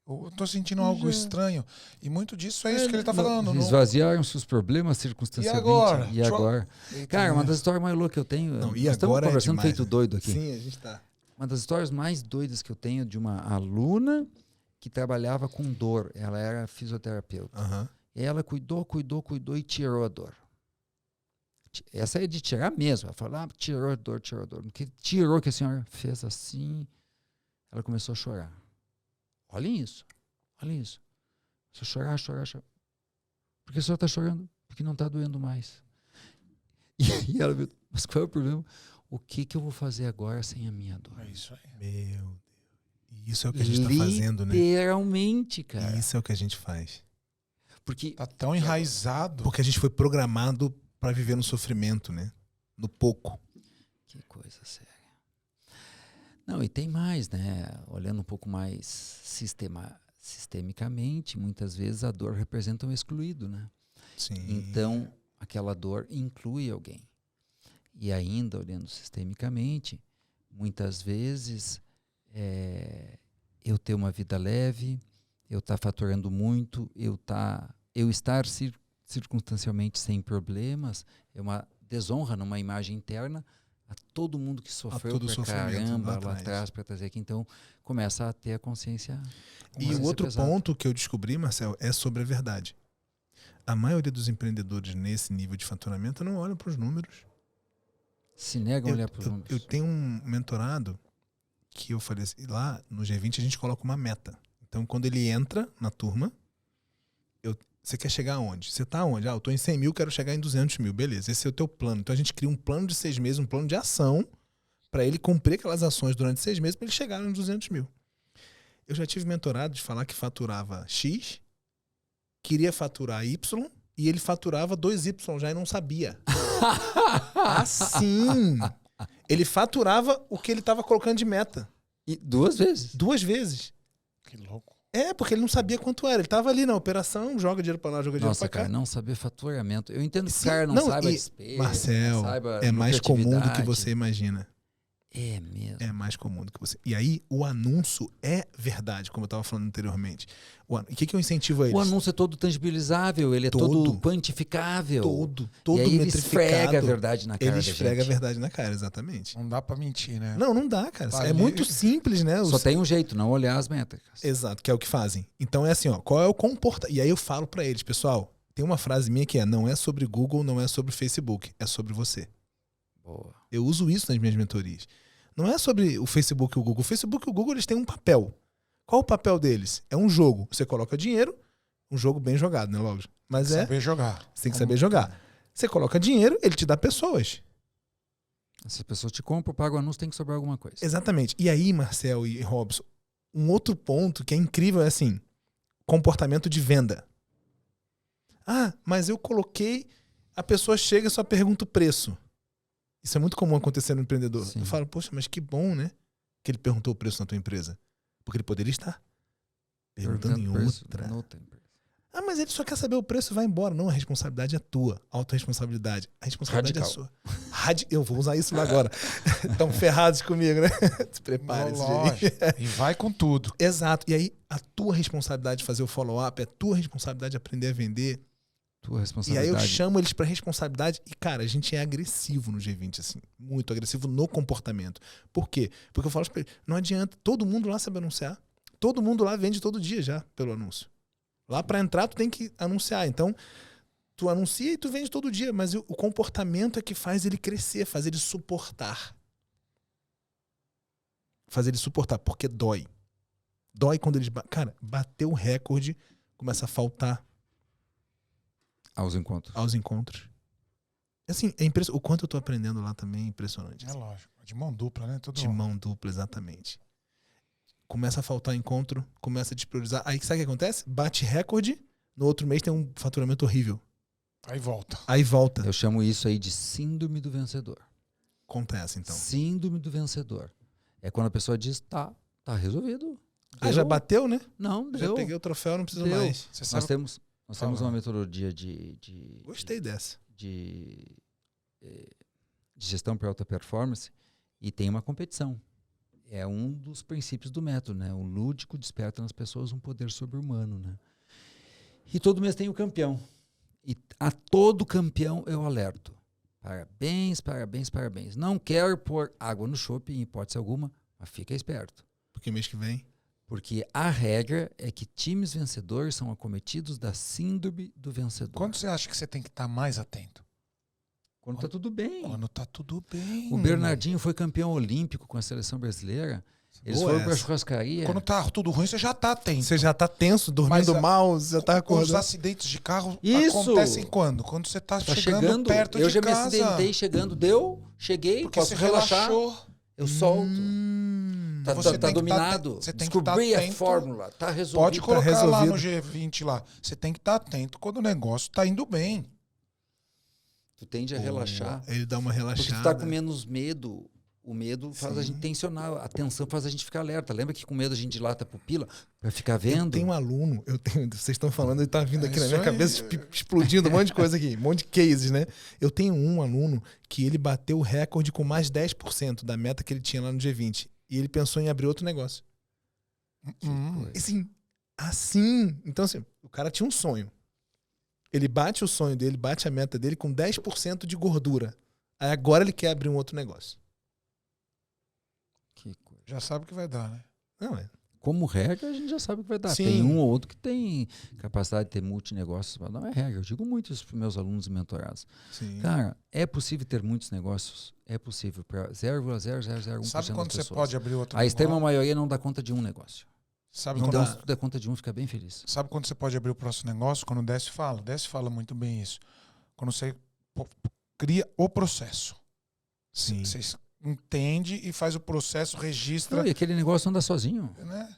Eu tô sentindo algo estranho. E muito disso é isso que ele tá falando. Não... Esvaziaram-se os problemas circunstancialmente. agora? E agora? Eita, Cara, uma né? das histórias mais loucas que eu tenho... Não, e nós estamos agora é conversando demais, feito né? doido aqui. Sim, a gente tá. Uma das histórias mais doidas que eu tenho de uma aluna que trabalhava com dor. Ela era fisioterapeuta. Aham. E ela cuidou e tirou a dor. Essa é de tirar mesmo. Ela falou, tirou a dor. Porque tirou, que a senhora fez assim, ela começou a chorar. Olhem isso. Você chorar. Por que a senhora está chorando? Porque não está doendo mais. E ela, mas qual é o problema? O que eu vou fazer agora sem a minha dor? É isso aí. Meu Deus. E isso é o que a gente tá fazendo, né? Literalmente, cara. Isso é o que a gente faz. Porque Tá tão enraizado. Porque a gente foi programado para viver no sofrimento, né? No pouco. que coisa séria. Não, e tem mais, né? Olhando um pouco mais sistemicamente, muitas vezes a dor representa um excluído, né? Sim. Então, aquela dor inclui alguém. E ainda, olhando sistemicamente, muitas vezes eu ter uma vida leve, eu estar faturando muito, eu estar circunstancialmente sem problemas, é uma desonra numa imagem interna a todo mundo que sofreu pra caramba lá atrás para trazer aqui. Então, começa a ter a consciência. E o outro ponto que eu descobri, Marcelo, é sobre a verdade. A maioria dos empreendedores nesse nível de faturamento não olham para os números. Se negam a olhar para os números. Eu tenho um mentorado que eu falei assim, lá no G20 a gente coloca uma meta. Então, quando ele entra na turma, Você quer chegar aonde? Você tá onde? Eu tô em 100 mil, quero chegar em 200 mil. Beleza, esse é o teu plano. Então a gente cria um plano de 6 meses, um plano de ação para ele cumprir aquelas ações durante 6 meses para ele chegar nos 200 mil. Eu já tive mentorado de falar que faturava X, queria faturar Y e ele faturava 2Y já e não sabia. Assim. Ele faturava o que ele estava colocando de meta. E 2 vezes? 2 vezes. Que louco. Porque ele não sabia quanto era. Ele estava ali na operação, joga dinheiro para lá, joga dinheiro Nossa, para cá. cara, não saber faturamento. Eu entendo que Sim, o cara não saiba despesa, Marcel, não saiba é mais comum do que lucratividade. você imagina. É mesmo. É mais comum do que você. E aí, o anúncio é verdade, como eu estava falando anteriormente. O que eu incentivo a eles? O anúncio é todo tangibilizável, ele é todo quantificável. Todo e aí ele metrificado. esfrega a verdade na cara Ele da esfrega a gente. verdade na cara, exatamente. Não dá pra mentir, né? Não dá, cara. Tá É ali. muito simples, né? Só tem um jeito, não olhar as métricas. Exato, que é o que fazem. Então é assim, ó, qual é o comportamento? E aí eu falo pra eles, pessoal, tem uma frase minha que é: não é sobre Google, não é sobre Facebook, é sobre você. Boa. Eu uso isso nas minhas mentorias. Não é sobre o Facebook e o Google. O Facebook e o Google, eles têm um papel. Qual o papel deles? É um jogo. Você coloca dinheiro, um jogo bem jogado, né, lógico? Mas Saber jogar. você tem que saber jogar. Você coloca dinheiro, ele te dá pessoas. Se a pessoa te compra, paga o anúncio, tem que sobrar alguma coisa. Exatamente. E aí, Marcel e Robson, um outro ponto que é incrível é assim, comportamento de venda. Ah, mas eu coloquei, a pessoa chega e só pergunta o preço. Isso é muito comum acontecer no empreendedor. Sim. Eu falo, poxa, mas que bom, né? Que ele perguntou o preço na tua empresa. Porque ele poderia estar perguntando em preço, outra. noutra empresa. Ah, mas ele só quer saber o preço e vai embora. Não, a responsabilidade é tua. Autorresponsabilidade. A responsabilidade Radical. é sua. Eu vou usar isso lá agora. Estão ferrados comigo, né? Se prepare. Lógico. E vai com tudo. Exato. E aí, a tua responsabilidade de fazer o follow-up, é a tua responsabilidade de aprender a vender. Tua E aí responsabilidade. eu chamo eles pra responsabilidade e, cara, a gente é agressivo no G20, assim. Muito agressivo no comportamento. Por quê? Porque eu falo pra eles, não adianta, todo mundo lá sabe anunciar. Todo mundo lá vende todo dia já pelo anúncio. Lá pra entrar, tu tem que anunciar. Então, tu anuncia e tu vende todo dia, mas o comportamento é que faz ele crescer, faz ele suportar. Faz ele suportar, porque dói. Dói quando eles... Cara, bateu o recorde, começa a faltar Aos encontros. aos encontros. Assim, o quanto eu tô aprendendo lá também é impressionante. É assim. lógico. De mão dupla, né? Tudo De mão dupla, exatamente. Começa a faltar encontro, começa a despriorizar. Aí sabe o que acontece? Bate recorde, no outro mês tem um faturamento horrível. Aí volta. Aí volta. Eu chamo isso aí de síndrome do vencedor. Acontece, então. Síndrome do vencedor. É quando a pessoa diz, tá resolvido. Ah, já bateu, né? Não, Já deu. peguei o troféu, não preciso Deu. mais. Você Nós sabe. temos Fala. uma metodologia de Gostei dessa. de gestão para alta performance e tem uma competição. É um dos princípios do método, né? O lúdico desperta nas pessoas um poder sobre-humano, né? E todo mês tem o campeão. E a todo campeão eu alerto. Parabéns, parabéns, parabéns. Não quero pôr água no chope em hipótese alguma, mas fica esperto. Porque mês que vem. Porque a regra é que times vencedores são acometidos da síndrome do vencedor. Quando você acha que você tem que estar mais atento? Quando tá tudo bem. Quando tá tudo bem. O Bernardinho foi campeão olímpico com a seleção brasileira. Eles Boa foram pra essa. churrascaria. Quando tá tudo ruim, você já tá atento. Você já tá tenso, dormindo Mas, mal, você já tá Os acordando. acidentes de carro Isso! acontecem quando? Quando você tá, Tá chegando perto eu de já casa. me acidentei chegando, cheguei, Porque posso você relaxar, relaxou. eu solto. Tá, Você tá tem que dominado. você tem que Descobri tá a atento. fórmula, tá resolvido. Pode colocar lá resolvido. no G20 lá. Você tem que estar atento quando o negócio tá indo bem. Tu tende a relaxar. Ele dá uma Porque relaxada. tu tá com menos medo. O medo faz a Sim. gente tensionar, a tensão faz a gente ficar alerta. Lembra que com medo a gente dilata a pupila pra ficar Eu vendo? tenho um aluno, vocês estão falando e tá vindo É aqui na isso minha aí. cabeça, explodindo um monte de coisa aqui, um monte de cases, né? Eu tenho um aluno que ele bateu o recorde com mais 10% da meta que ele tinha lá no G20. E ele pensou em abrir outro negócio. Assim. Então, assim, o cara tinha um sonho. Ele bate o sonho dele, bate a meta dele com 10% de gordura. Aí agora ele quer abrir um outro negócio. Que coisa. Já sabe o que vai dar, né? Não, é. Como regra, a gente já sabe o que vai dar. Sim. Tem um ou outro que tem capacidade de ter multinegócios, mas não é regra. Eu digo muito isso para meus alunos e mentorados. Sim. Cara, é possível ter muitos negócios? É possível para 0,0001% Sabe das quando você pessoas. pode abrir outro A extrema negócio? maioria não dá conta de um negócio. Sabe Então, quando, se tu der conta de um, fica bem feliz. sabe quando você pode abrir o próximo negócio? Quando o Décio fala. O Décio fala muito bem isso. Quando você cria o processo. Sim. Você entende e faz o processo, registra. Não, e aquele negócio anda sozinho. Né?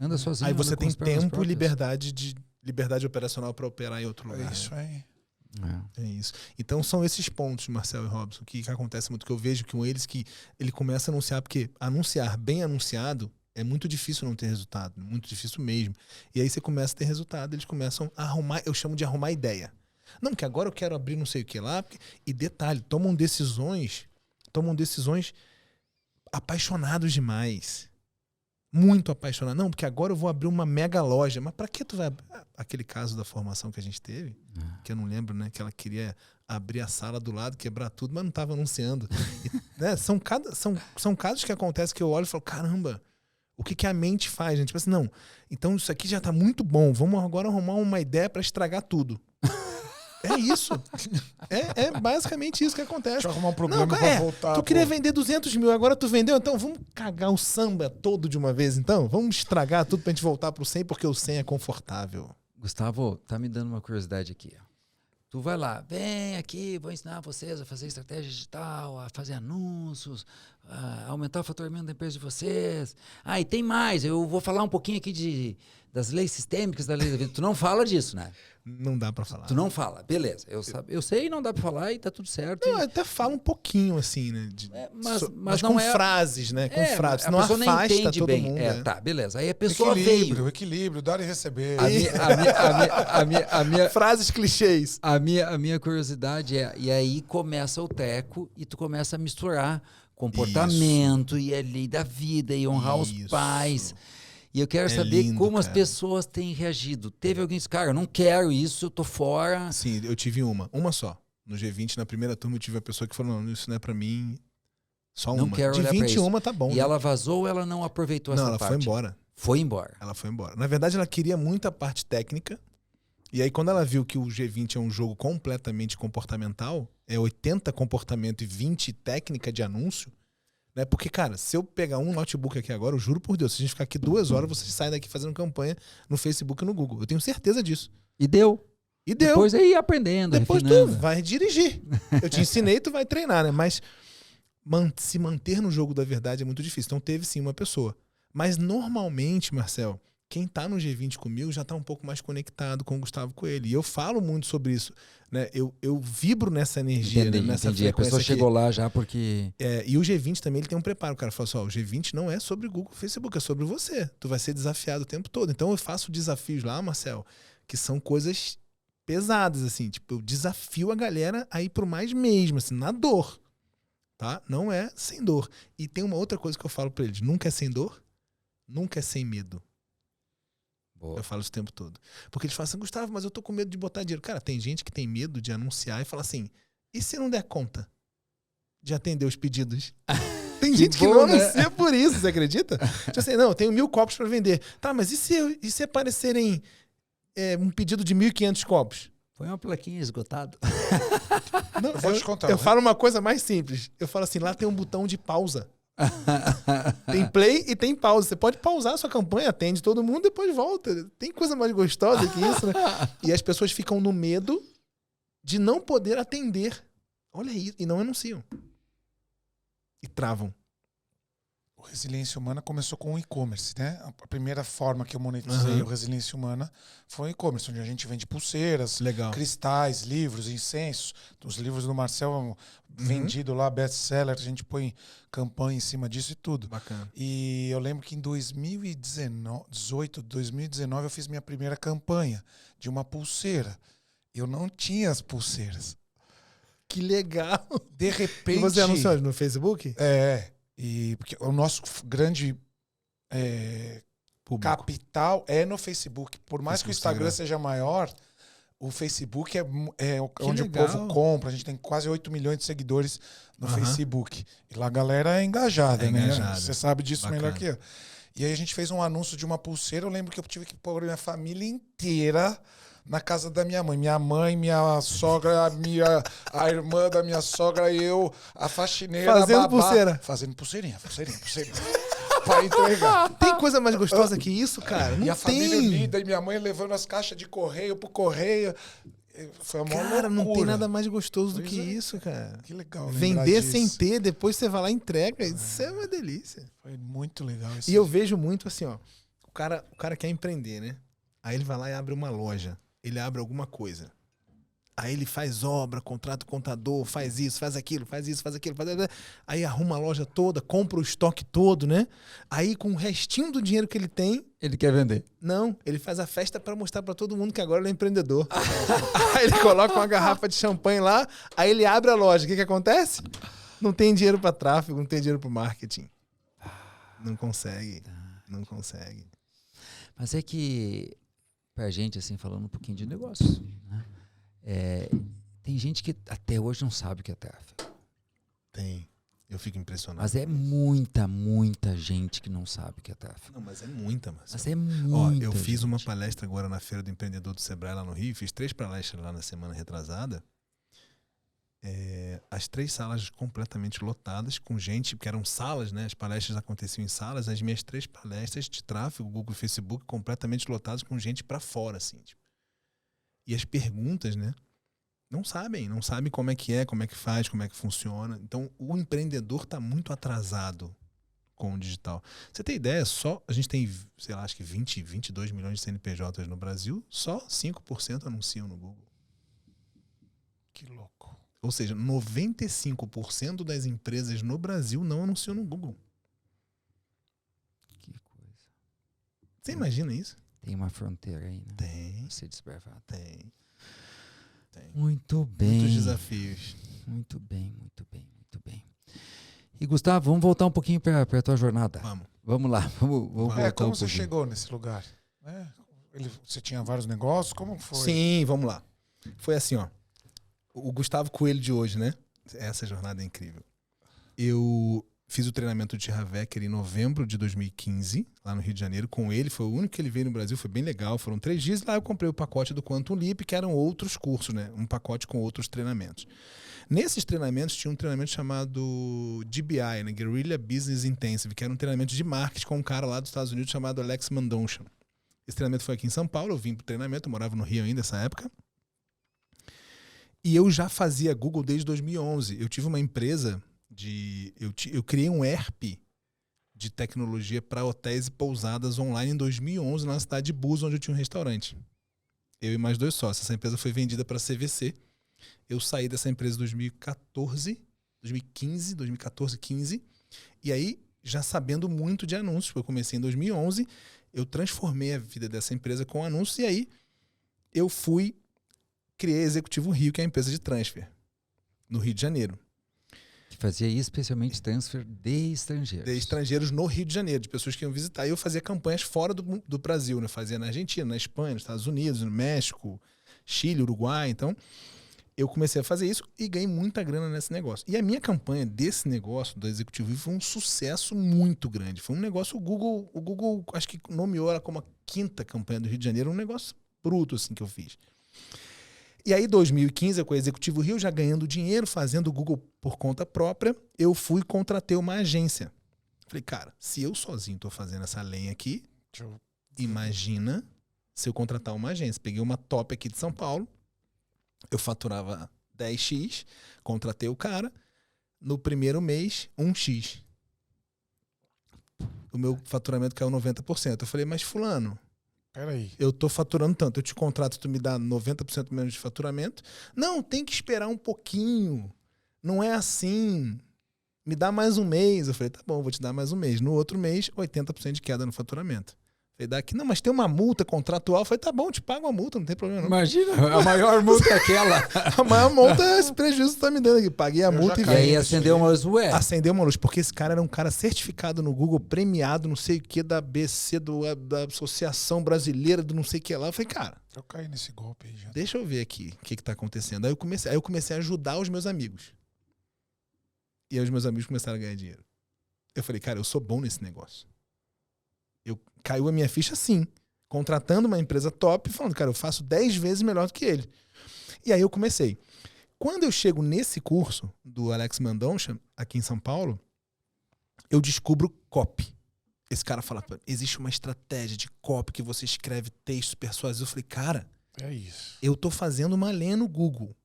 Anda sozinho. Aí anda você com tem as pernas tempo e próprias. liberdade operacional para operar em outro lugar. É isso aí. É. É isso. Então são esses pontos, Marcel e Robson, que acontece muito, que eu vejo com eles, que ele começa a anunciar, porque anunciar bem anunciado é muito difícil não ter resultado, muito difícil mesmo. E aí você começa a ter resultado, eles começam a arrumar, eu chamo de arrumar ideia. Não, que agora eu quero abrir não sei o que lá, e detalhe, tomam decisões apaixonados demais. Muito apaixonado. Não, porque agora eu vou abrir uma mega loja. Mas pra que tu vai... Aquele caso da formação que a gente teve, que eu não lembro, né? Que ela queria abrir a sala do lado, quebrar tudo, mas não estava anunciando. E, né, são casos que acontecem que eu olho e falo, caramba, o que a mente faz, gente? Tipo assim, não, então isso aqui já tá muito bom, vamos agora arrumar uma ideia para estragar tudo. É isso. É basicamente isso que acontece. Deixa eu arrumar um problema Não, pra voltar. tu queria vender 200 mil, agora tu vendeu, então vamos cagar o samba todo de uma vez, então? Vamos estragar tudo pra gente voltar pro 100, porque o 100 é confortável. Gustavo, tá me dando uma curiosidade aqui. Tu vai lá, vem aqui, vou ensinar vocês a fazer estratégia digital, a fazer anúncios, a aumentar o faturamento da empresa de vocês. Ah, e tem mais, eu vou falar um pouquinho aqui das leis sistêmicas da lei da vida. Tu não fala disso, né? Não dá pra falar. Tu não fala, beleza. Eu sei, não dá pra falar e tá tudo certo. Eu até falo um pouquinho, assim, né? Mas com não é... frases, né? Com frases. A Não pessoa nem afasta entende todo bem. mundo. né? Tá, beleza. Aí a pessoa Equilíbrio, dar e receber. A minha Frases clichês. A minha curiosidade é, e aí começa o teco e tu começa a misturar comportamento e a lei da vida e honrar os pais. E eu quero saber lindo, como as cara. pessoas têm reagido. Teve alguém que disse, cara, eu não quero isso, eu tô fora. Sim, eu tive uma só. No G20, na primeira turma, eu tive uma pessoa que falou, não, isso não é pra mim, só Não uma. quero De olhar pra 21 isso. tá bom. E né? ela vazou ou ela não aproveitou Não, essa ela parte? foi embora. Foi embora. Ela foi embora. Na verdade, ela queria muito a parte técnica. E aí, quando ela viu que o G20 é um jogo completamente comportamental, é 80 comportamento e 20 técnica de anúncio, né? Porque, cara, se eu pegar um notebook aqui agora, eu juro por Deus, se a gente ficar aqui 2 horas, você sai daqui fazendo campanha no Facebook e no Google. Eu tenho certeza disso. E deu. E deu. Depois aí aprendendo, Depois refinando. tu vai dirigir. Eu te ensinei, tu vai treinar, né? Mas se manter no jogo da verdade é muito difícil. Então teve sim uma pessoa. Mas normalmente, Marcel, quem tá no G20 comigo já tá um pouco mais conectado com o Gustavo Coelho. E eu falo muito sobre isso. Né? Eu vibro nessa energia, né? Nessa Entendi. A frequência pessoa aqui. chegou lá já porque... E o G20 também ele tem um preparo. O cara fala assim, ó, o G20 não é sobre Google e Facebook, é sobre você. Tu vai ser desafiado o tempo todo. Então eu faço desafios lá, Marcel, que são coisas pesadas, assim. Tipo, eu desafio a galera a ir pro mais mesmo, assim, na dor. Tá? Não é sem dor. E tem uma outra coisa que eu falo pra eles. Nunca é sem dor, nunca é sem medo. Boa. Eu falo isso o tempo todo. Porque eles falam assim, Gustavo, mas eu tô com medo de botar dinheiro. Cara, tem gente que tem medo de anunciar e fala assim, e se não der conta de atender os pedidos? Tem gente que bom, não né? anuncia por isso, você acredita? Tipo assim, não, eu tenho 1000 copos pra vender. Tá, mas e se aparecerem um pedido de 1.500 copos? Foi uma plaquinha esgotada. Não, Eu vou te contar. eu falo uma coisa mais simples. Eu falo assim, lá tem um botão de pausa. Tem play e tem pausa. Você pode pausar a sua campanha, atende todo mundo, depois volta. Tem coisa mais gostosa que isso, né? E as pessoas ficam no medo de não poder atender. Olha isso. E não anunciam. E travam. O Resiliência Humana começou com o e-commerce, né? A primeira forma que eu monetizei o Resiliência Humana foi o e-commerce, onde a gente vende pulseiras, Legal. cristais, livros, incensos. Os livros do Marcel vendido lá, best-seller, a gente põe campanha em cima disso e tudo. Bacana. E eu lembro que em 2019 eu fiz minha primeira campanha de uma pulseira. Eu não tinha as pulseiras. Que legal. De repente... E você anunciou no Facebook? E porque o nosso grande capital é no Facebook. Por mais que o Instagram seja maior, o Facebook é onde legal. o povo compra. A gente tem quase 8 milhões de seguidores no Facebook. E lá a galera é engajada, né? Você sabe disso Bacana. melhor que eu. E aí a gente fez um anúncio de uma pulseira. Eu lembro que eu tive que pôr minha família inteira na casa da minha mãe. Minha mãe, minha sogra, a irmã da minha sogra, eu, a faxineira, Fazendo a babá. pulseira. Fazendo pulseirinha. pra entregar. Tem coisa mais gostosa que isso, cara? Não E a família tem. unida, e minha mãe levando as caixas de correio pro correio. Foi uma Cara, não tem loucura. nada mais gostoso do Pois que é. isso, cara. Que legal. lembrar Vender disso. sem ter, depois você vai lá e entrega. Isso é uma delícia. Foi muito legal. E eu vejo muito assim, ó. O cara quer empreender, né? Aí ele vai lá e abre uma loja. Ele abre alguma coisa. Aí ele faz obra, contrata o contador, faz isso, faz aquilo, faz isso, faz aquilo. Aí arruma a loja toda, compra o estoque todo, né? Aí com o restinho do dinheiro que ele tem, Ele quer vender. não, ele faz a festa pra mostrar pra todo mundo que agora ele é empreendedor. Aí ele coloca uma garrafa de champanhe lá, aí ele abre a loja. O que acontece? Não tem dinheiro pra tráfego, não tem dinheiro pro marketing. Não consegue. Não consegue. Mas é que, pra gente, assim, falando um pouquinho de negócio, né? Tem gente que até hoje não sabe o que é tráfego. Tem. Eu fico impressionado. Mas é muita, muita gente que não sabe o que é tráfego. Não, mas é muita, Marcelo. Mas é muita. Ó, eu fiz uma gente. palestra agora na Feira do Empreendedor do Sebrae lá no Rio. Fiz 3 palestras lá na semana retrasada. As 3 salas completamente lotadas, com gente, porque eram salas, né? As palestras aconteciam em salas. As minhas 3 palestras de tráfego, Google e Facebook, completamente lotadas com gente pra fora, assim. Tipo. E as perguntas, né? Não sabem como é, como é que faz, como é que funciona. Então, o empreendedor está muito atrasado com o digital. Você tem ideia? Só a gente tem, sei lá, acho que 22 milhões de CNPJs no Brasil, só 5% anunciam no Google. Que louco. Ou seja, 95% das empresas no Brasil não anunciam no Google. Que coisa. Você imagina isso? Tem uma fronteira aí, né? Tem, Pra ser desbravado. tem. Muito bem. Muitos desafios. Muito bem, muito bem, muito bem. E Gustavo, vamos voltar um pouquinho para a tua jornada. Vamos. Vamos lá, vamos voltar Como um você pouquinho. chegou nesse lugar? Você tinha vários negócios? Como foi? Sim, vamos lá. Foi assim, ó. O Gustavo Coelho de hoje, né? Essa jornada é incrível. Eu fiz o treinamento de Havecker em novembro de 2015, lá no Rio de Janeiro, com ele. Foi o único que ele veio no Brasil, foi bem legal. Foram 3 dias. Lá eu comprei o pacote do Quantum Leap, que eram outros cursos, né? Um pacote com outros treinamentos. Nesses treinamentos tinha um treinamento chamado GBI, né? Guerrilla Business Intensive, que era um treinamento de marketing com um cara lá dos Estados Unidos chamado Alex Mandonchan. Esse treinamento foi aqui em São Paulo, eu vim pro treinamento, eu morava no Rio ainda nessa época. E eu já fazia Google desde 2011. Eu tive uma empresa eu criei um ERP de tecnologia para hotéis e pousadas online em 2011 na cidade de Búzios, onde eu tinha um restaurante. Eu e mais 2 sócios. Essa empresa foi vendida para a CVC. Eu saí dessa empresa em 2014, 15. E aí, já sabendo muito de anúncios, porque eu comecei em 2011, eu transformei a vida dessa empresa com anúncios. E aí, eu criei a Executivo Rio, que é a empresa de transfer, no Rio de Janeiro. Que fazia especialmente transfer de estrangeiros. De estrangeiros no Rio de Janeiro, de pessoas que iam visitar. E eu fazia campanhas fora do Brasil, né? Fazia na Argentina, na Espanha, nos Estados Unidos, no México, Chile, Uruguai. Então, eu comecei a fazer isso e ganhei muita grana nesse negócio. E a minha campanha desse negócio, do Executivo Rio, foi um sucesso muito grande. Foi um negócio, o Google acho que nomeou ela como a 5ª campanha do Rio de Janeiro, um negócio bruto assim que eu fiz. E aí, em 2015, com o Executivo Rio, já ganhando dinheiro, fazendo o Google por conta própria, eu fui e contratei uma agência. Falei, cara, se eu sozinho estou fazendo essa lenha aqui, imagina se eu contratar uma agência. Peguei uma top aqui de São Paulo, eu faturava 10x, contratei o cara, no primeiro mês, 1x. O meu faturamento caiu 90%. Eu falei, mas fulano, Peraí. eu tô faturando tanto, eu te contrato, tu me dá 90% menos de faturamento. Não, tem que esperar um pouquinho. Não é assim. Me dá mais um mês. Eu falei, tá bom, vou te dar mais um mês. No outro mês, 80% de queda no faturamento. Falei, daqui, não, mas tem uma multa contratual. Eu falei, tá bom, te pago a multa, não tem problema não. Imagina, a maior multa é aquela. A maior multa é esse prejuízo que tu tá me dando aqui. Paguei a multa e E aí veio. acendeu uma luz, ué. Acendeu uma luz, porque esse cara era um cara certificado no Google, premiado, não sei o que, da ABC, da Associação Brasileira, do não sei o que lá. Eu falei, cara, Eu caí nesse golpe aí já. deixa eu ver aqui o que tá acontecendo. Aí eu comecei a ajudar os meus amigos. E aí os meus amigos começaram a ganhar dinheiro. Eu falei, cara, eu sou bom nesse negócio. Caiu a minha ficha assim, contratando uma empresa top e falando, cara, eu faço 10 vezes melhor do que ele. E aí eu comecei. Quando eu chego nesse curso do Alex Mandonchan, aqui em São Paulo, eu descubro copy. Esse cara fala, existe uma estratégia de copy que você escreve textos persuasivos. Eu falei, cara, É isso. eu tô fazendo uma lenha no Google.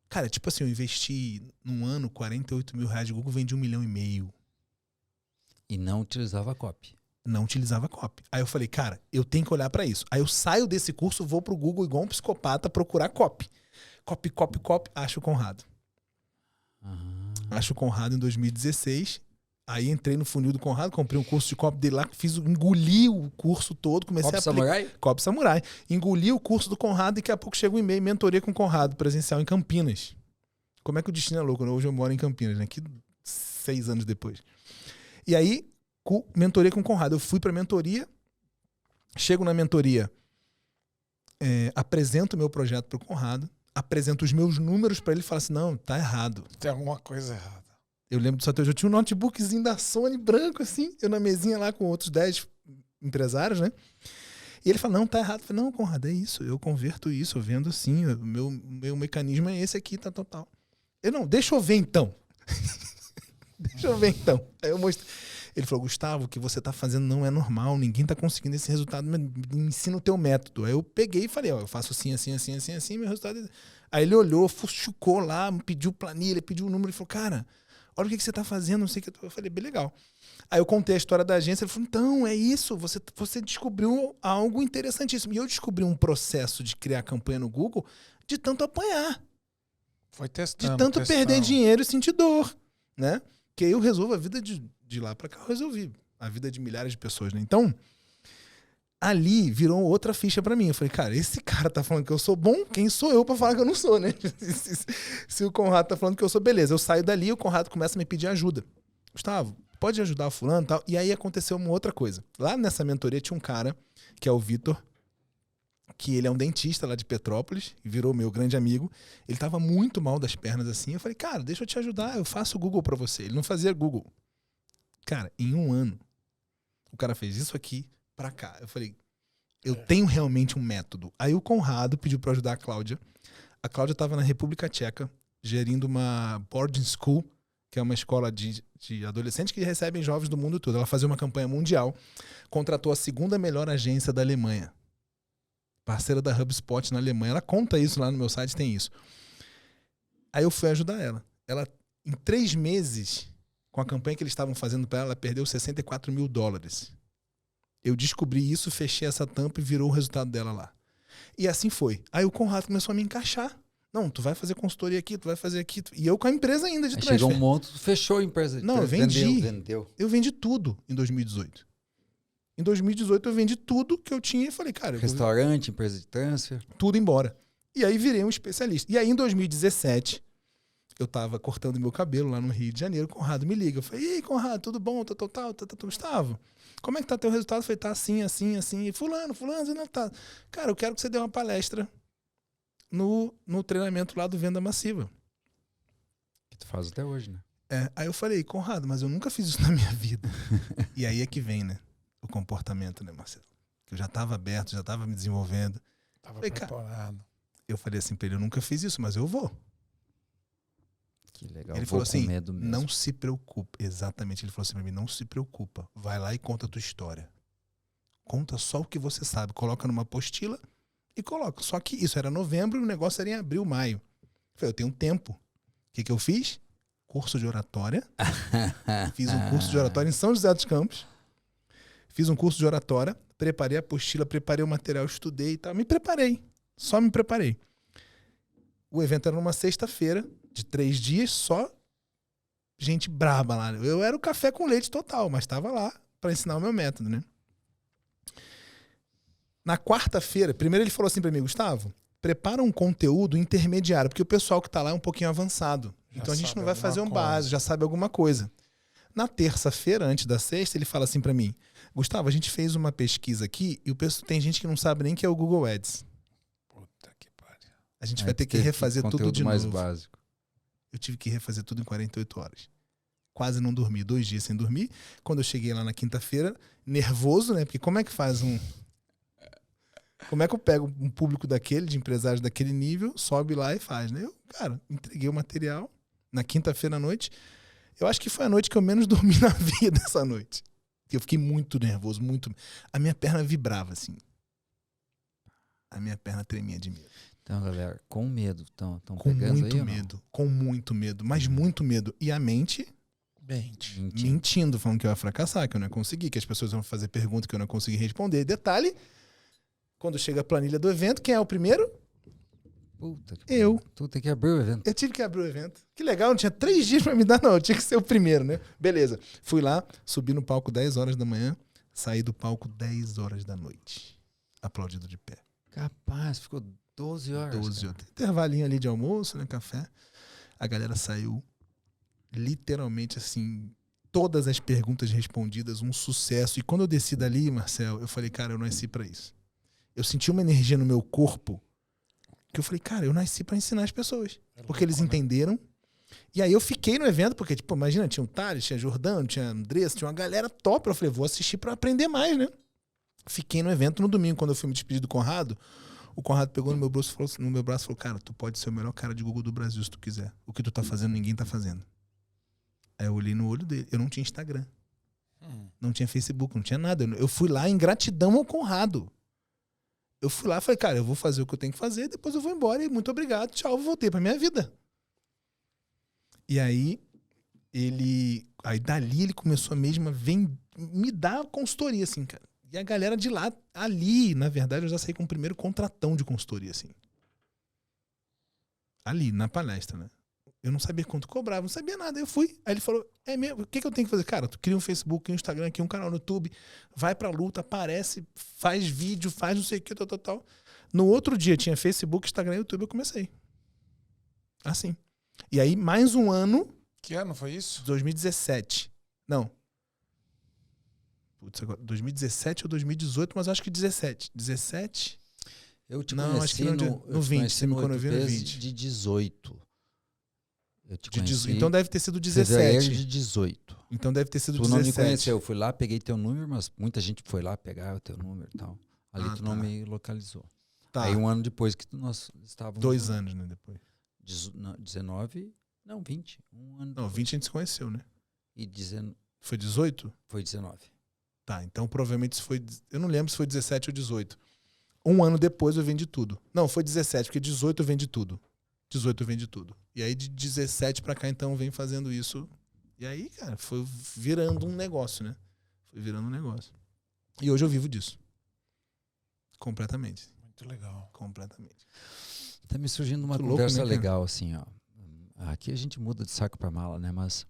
Cara, tipo assim, eu investi num ano 48 mil reais de Google, vendi 1,5 milhão. E não utilizava copy. Não utilizava copy. Aí eu falei, cara, eu tenho que olhar pra isso. Aí eu saio desse curso, vou pro Google igual um psicopata procurar copy. Copy. Acho o Conrado. Acho o Conrado em 2016. Aí entrei no funil do Conrado, comprei um curso de copy dele lá, engoli o curso todo, comecei Copy a aplicar. Samurai? Copy Samurai. Engoli o curso do Conrado e daqui a pouco chega um e-mail, mentoria com o Conrado, presencial em Campinas. Como é que o destino é louco? Hoje eu moro em Campinas, né? Aqui 6 anos depois. E aí, mentoria com o Conrado. Eu fui pra mentoria, chego na mentoria, apresento o meu projeto pro Conrado, apresento os meus números pra ele e falo assim, não, tá errado. Tem alguma coisa errada. Eu lembro do sorteio, eu tinha um notebookzinho da Sony branco, assim, eu na mesinha lá com outros 10 empresários, né? E ele fala, não, tá errado. Eu falei, não, Conrado, é isso, eu converto isso, eu vendo assim, o meu mecanismo é esse aqui, tá total. Não, deixa eu ver então. Deixa eu ver então. Aí eu mostrei. Ele falou, Gustavo, o que você tá fazendo não é normal, ninguém tá conseguindo esse resultado, me ensina o teu método. Aí eu peguei e falei, ó, eu faço assim, meu resultado é... Aí ele olhou, fuxucou lá, pediu planilha, pediu o número, e falou, cara, olha o que você tá fazendo, não sei o que. Eu falei, bem legal. Aí eu contei a história da agência, ele falou, então, é isso, você descobriu algo interessantíssimo. E eu descobri um processo de criar campanha no Google de tanto apanhar, Foi testando. de tanto perder dinheiro e sentir dor, né? Que aí eu resolvo a vida de lá pra cá, eu resolvi a vida de milhares de pessoas, né? Então, ali virou outra ficha pra mim. Eu falei, cara, esse cara tá falando que eu sou bom, quem sou eu pra falar que eu não sou, né? Se o Conrado tá falando que eu sou, beleza. Eu saio dali e o Conrado começa a me pedir ajuda. Gustavo, pode ajudar o fulano e tal? E aí aconteceu uma outra coisa. Lá nessa mentoria tinha um cara, que é o Vitor, que ele é um dentista lá de Petrópolis, e virou meu grande amigo. Ele tava muito mal das pernas assim. Eu falei, cara, deixa eu te ajudar, eu faço o Google pra você. Ele não fazia Google. Cara, em um ano, o cara fez isso aqui pra cá. Eu falei, eu tenho realmente um método. Aí o Conrado pediu pra ajudar a Cláudia. A Cláudia tava na República Tcheca, gerindo uma boarding school, que é uma escola de adolescentes que recebem jovens do mundo todo. Ela fazia uma campanha mundial, contratou a 2ª melhor agência da Alemanha. Parceira da HubSpot na Alemanha. Ela conta isso lá no meu site, tem isso. Aí eu fui ajudar ela. Ela, em 3 meses, com a campanha que eles estavam fazendo para ela perdeu $64 mil. Eu descobri isso, fechei essa tampa e virou o resultado dela lá. E assim foi. Aí o Conrado começou a me encaixar. Não, tu vai fazer consultoria aqui, tu vai fazer aqui. E eu com a empresa ainda de transfer. Chegou um monte, fechou a empresa. Não, eu vendi. Vendeu. Eu vendi tudo em 2018. Em 2018 eu vendi tudo que eu tinha e falei, cara... Restaurante, empresa de transfer. Tudo embora. E aí virei um especialista. E aí em 2017... eu tava cortando meu cabelo lá no Rio de Janeiro, o Conrado me liga. Eu falei, e aí, Conrado, tudo bom? Gustavo, como é que tá teu resultado? Eu falei, tá assim. E fulano, não tá. Cara, eu quero que você dê uma palestra no treinamento lá do Venda Massiva. Que tu faz até hoje, né? Aí eu falei, Conrado, mas eu nunca fiz isso na minha vida. E aí é que vem, né? O comportamento, né, Marcelo? Que eu já tava aberto, já tava me desenvolvendo. Tava falei, preparado. Eu falei assim pra ele, eu nunca fiz isso, mas eu vou. Que legal. Ele falou assim, não se preocupa. Exatamente, ele falou assim pra mim, não se preocupa. Vai lá e conta a tua história. Conta só o que você sabe. Coloca numa apostila e coloca. Só que isso era novembro e o negócio era em abril, maio. Eu falei, eu tenho tempo. O que eu fiz? Curso de oratória. Fiz um curso de oratória em São José dos Campos. Fiz um curso de oratória. Preparei a apostila, preparei o material, estudei e tal. Me preparei. Só me preparei. O evento era numa sexta-feira, de 3 dias, só gente braba lá. Eu era o café com leite total, mas estava lá para ensinar o meu método, né? Na quarta-feira, primeiro ele falou assim para mim, Gustavo, prepara um conteúdo intermediário, porque o pessoal que está lá é um pouquinho avançado. Então a gente não vai fazer um básico, já sabe alguma coisa. Na terça-feira, antes da sexta, ele fala assim para mim, Gustavo, a gente fez uma pesquisa aqui e tem gente que não sabe nem que é o Google Ads. Puta que pariu. A gente vai ter que refazer tudo de mais novo. Básico. Eu tive que refazer tudo em 48 horas. Quase não dormi, 2 dias sem dormir. Quando eu cheguei lá na quinta-feira, nervoso, né? Porque como é que faz como é que eu pego um público daquele, de empresários daquele nível, sobe lá e faz, né? Eu, cara, entreguei o material na quinta-feira à noite. Eu acho que foi a noite que eu menos dormi na vida essa noite. Eu fiquei muito nervoso, muito. A minha perna vibrava, assim. A minha perna tremia de medo. Então, galera, com medo. Estão Com pegando muito aí, ou não? medo. Com muito medo. Mas muito medo. E a mente mentindo, falando que eu ia fracassar, que eu não ia conseguir, que as pessoas vão fazer perguntas que eu não ia conseguir responder. Detalhe, quando chega a planilha do evento, quem é o primeiro? Puta que Eu. pariu. Tu tem que abrir o evento. Eu tive que abrir o evento. Que legal, não tinha 3 dias pra me dar, não. Eu tinha que ser o primeiro, né? Beleza. Fui lá, subi no palco 10 horas da manhã, saí do palco 10 horas da noite. Aplaudido de pé. Capaz, ficou 12 horas. 12 cara. horas. Intervalinho ali de almoço, né? Café. A galera saiu literalmente assim, todas as perguntas respondidas, um sucesso. E quando eu desci dali, Marcel, eu falei, cara, eu nasci pra isso. Eu senti uma energia no meu corpo que eu falei, cara, eu nasci pra ensinar as pessoas. Porque eles entenderam. E aí eu fiquei no evento, porque, tipo, imagina, tinha o Thales, tinha Jordano, tinha Andressa, tinha uma galera top. Eu falei, vou assistir pra aprender mais, né? Fiquei no evento no domingo, quando eu fui me despedir do Conrado. O Conrado pegou no meu braço e falou, cara, tu pode ser o melhor cara de Google do Brasil se tu quiser. O que tu tá fazendo, ninguém tá fazendo. Aí eu olhei no olho dele. Eu não tinha Instagram. Não tinha Facebook, não tinha nada. Eu fui lá em gratidão ao Conrado. Eu fui lá e falei, cara, eu vou fazer o que eu tenho que fazer, depois eu vou embora e muito obrigado, tchau, eu voltei pra minha vida. E aí, dali ele começou a mesma me dar consultoria, assim, cara. E a galera de lá, ali, na verdade, eu já saí com o primeiro contratão de consultoria, assim. Ali, na palestra, né? Eu não sabia quanto cobrava, não sabia nada. Eu fui. Aí ele falou, é mesmo? O que eu tenho que fazer? Cara, tu cria um Facebook, um Instagram aqui, um canal no YouTube, vai pra luta, aparece, faz vídeo, faz não sei o que, tal. No outro dia tinha Facebook, Instagram e YouTube, eu comecei. Assim. E aí, mais um ano. Que ano foi isso? 2017. Não. Putz, agora, 2017 ou 2018, mas acho que 17. 17? Eu te Não, acho conheci que no 20. Você me quando eu vi no 20. De 18. Eu te conheci. Então deve ter sido Fevereiro 17. de 18. Então deve ter sido Tu 17. não me conheceu. Eu fui lá, peguei teu número, mas muita gente foi lá pegar o teu número e tal. Ali tu não me localizou. Tá. Aí um ano depois que nós estávamos... 2 anos, né, depois. 19... Não, 20. Um ano Não, depois. 20 a gente se conheceu, né? E Foi 18? foi 19. Tá, então provavelmente isso foi... Eu não lembro se foi 17 ou 18. Um ano depois eu vendi tudo. Não, foi 17, porque 18 eu vendi tudo. 18 eu vendi tudo. E aí de 17 pra cá, então, eu venho fazendo isso. E aí, cara, foi virando um negócio, né? Foi virando um negócio. E hoje eu vivo disso. Completamente. Muito legal. Completamente. Tá me surgindo uma Muito louco, conversa né, cara? legal, assim, ó. Aqui a gente muda de saco pra mala, né? Mas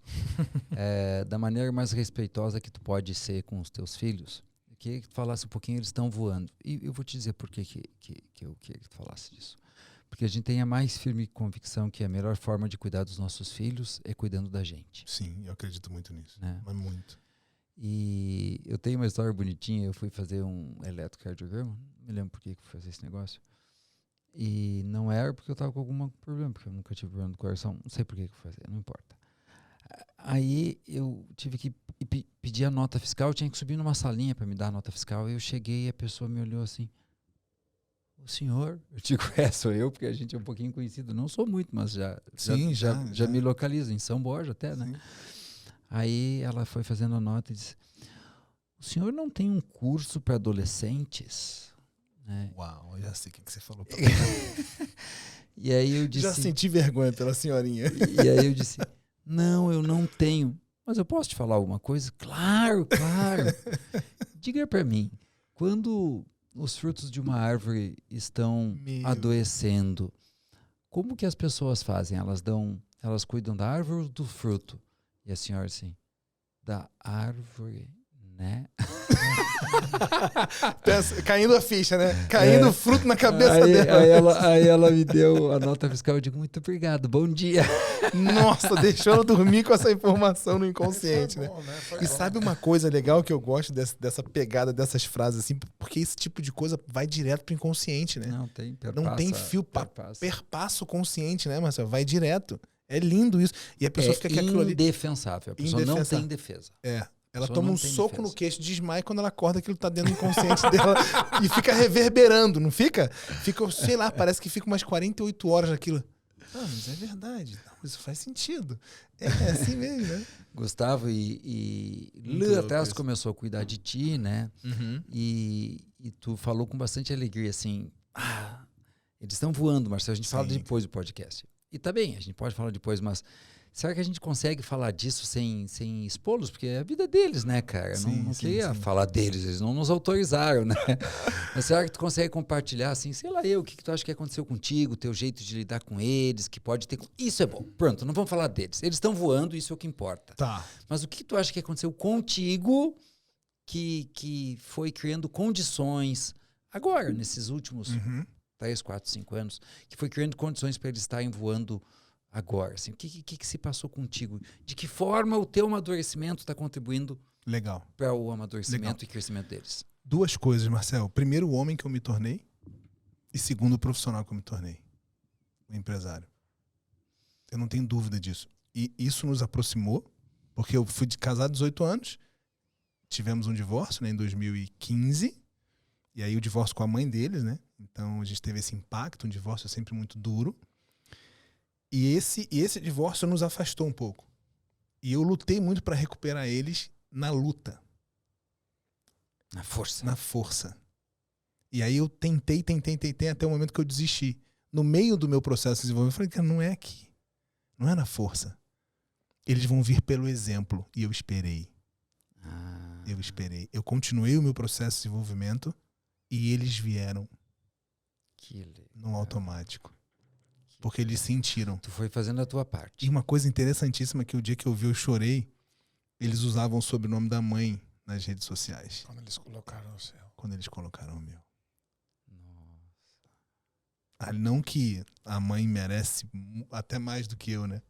da maneira mais respeitosa que tu pode ser com os teus filhos, eu queria que tu falasse um pouquinho, eles estão voando. E eu vou te dizer por que eu queria que tu falasse disso. Porque a gente tem a mais firme convicção que a melhor forma de cuidar dos nossos filhos é cuidando da gente. Sim, eu acredito muito nisso. Né? Mas muito. E eu tenho uma história bonitinha. Eu fui fazer um eletrocardiograma, não me lembro por que eu fui fazer esse negócio. E não era porque eu estava com algum problema, porque eu nunca tive problema do coração. Não sei por que eu fui fazer, não importa. Aí eu tive que pedir a nota fiscal. Eu tinha que subir numa salinha para me dar a nota fiscal. Eu cheguei e a pessoa me olhou assim: o senhor? Eu digo, sou eu, porque a gente é um pouquinho conhecido. Não sou muito, mas já me localizo, em São Borja até, né? Sim. Aí ela foi fazendo a nota e disse: o senhor não tem um curso para adolescentes? Né? Uau, eu já sei o que você falou. E aí eu disse... Já senti vergonha pela senhorinha. E aí eu disse: não, eu não tenho. Mas eu posso te falar alguma coisa? Claro, claro. Diga para mim, quando os frutos de uma árvore estão adoecendo, como que as pessoas fazem? Elas cuidam da árvore ou do fruto? E a senhora assim: da árvore, né? Caindo a ficha, né? Caindo o fruto na cabeça dela. Aí ela me deu a nota fiscal. Eu digo: muito obrigado, bom dia. Nossa, deixou ela dormir com essa informação no inconsciente, né? Bom, né? E sabe uma coisa legal que eu gosto dessa pegada, dessas frases assim? Porque esse tipo de coisa vai direto pro inconsciente, né? Não tem Não tem fio, perpassa o consciente, né, Marcelo? Vai direto. É lindo isso. E a pessoa fica com aquilo ali. Indefensável. A pessoa não tem defesa. É. Ela Só toma não um tem soco defesa. no queixo, desmaia, e quando ela acorda aquilo tá dentro do inconsciente dela e fica reverberando, não fica? Fica, sei lá, parece que fica umas 48 horas naquilo. Não, mas é verdade. Não, isso faz sentido. É assim mesmo, né? Gustavo e Muito lá louco atrás isso. começou a cuidar de ti, né? Uhum. E tu falou com bastante alegria assim, eles estão voando, Marcelo, a gente fala Sim. depois do podcast. E tá bem, a gente pode falar depois, mas será que a gente consegue falar disso sem expô-los? Porque é a vida deles, né, cara? Sim, Não sim, queria sim. falar deles, eles não nos autorizaram, né? Mas será que tu consegue compartilhar, assim, sei lá, o que tu acha que aconteceu contigo, o teu jeito de lidar com eles, que pode ter... Isso é bom. Pronto, não vamos falar deles. Eles estão voando, isso é o que importa. Tá. Mas o que tu acha que aconteceu contigo que foi criando condições, agora, nesses últimos Uhum. 3, 4, 5 anos, que foi criando condições para eles estarem voando agora? Assim, o que se passou contigo? De que forma o teu amadurecimento está contribuindo Legal. para o amadurecimento Legal. e crescimento deles? 2 coisas, Marcelo. Primeiro, o homem que eu me tornei. E segundo, o profissional que eu me tornei. O empresário. Eu não tenho dúvida disso. E isso nos aproximou, porque eu fui casado 18 anos, tivemos um divórcio, né, em 2015, e aí o divórcio com a mãe deles, né? Então a gente teve esse impacto, um divórcio é sempre muito duro. E esse divórcio nos afastou um pouco. E eu lutei muito para recuperar eles na luta. Na força. Na força. E aí eu tentei até o momento que eu desisti. No meio do meu processo de desenvolvimento, eu falei, cara, não é aqui. Não é na força. Eles vão vir pelo exemplo. E eu esperei. Eu esperei. Eu continuei o meu processo de desenvolvimento e eles vieram no automático. Porque eles sentiram. Tu foi fazendo a tua parte. E uma coisa interessantíssima que o dia que eu vi, eu chorei. Eles usavam o sobrenome da mãe nas redes sociais. Quando eles colocaram o seu. Quando eles colocaram o meu. Não que a mãe merece até mais do que eu, né?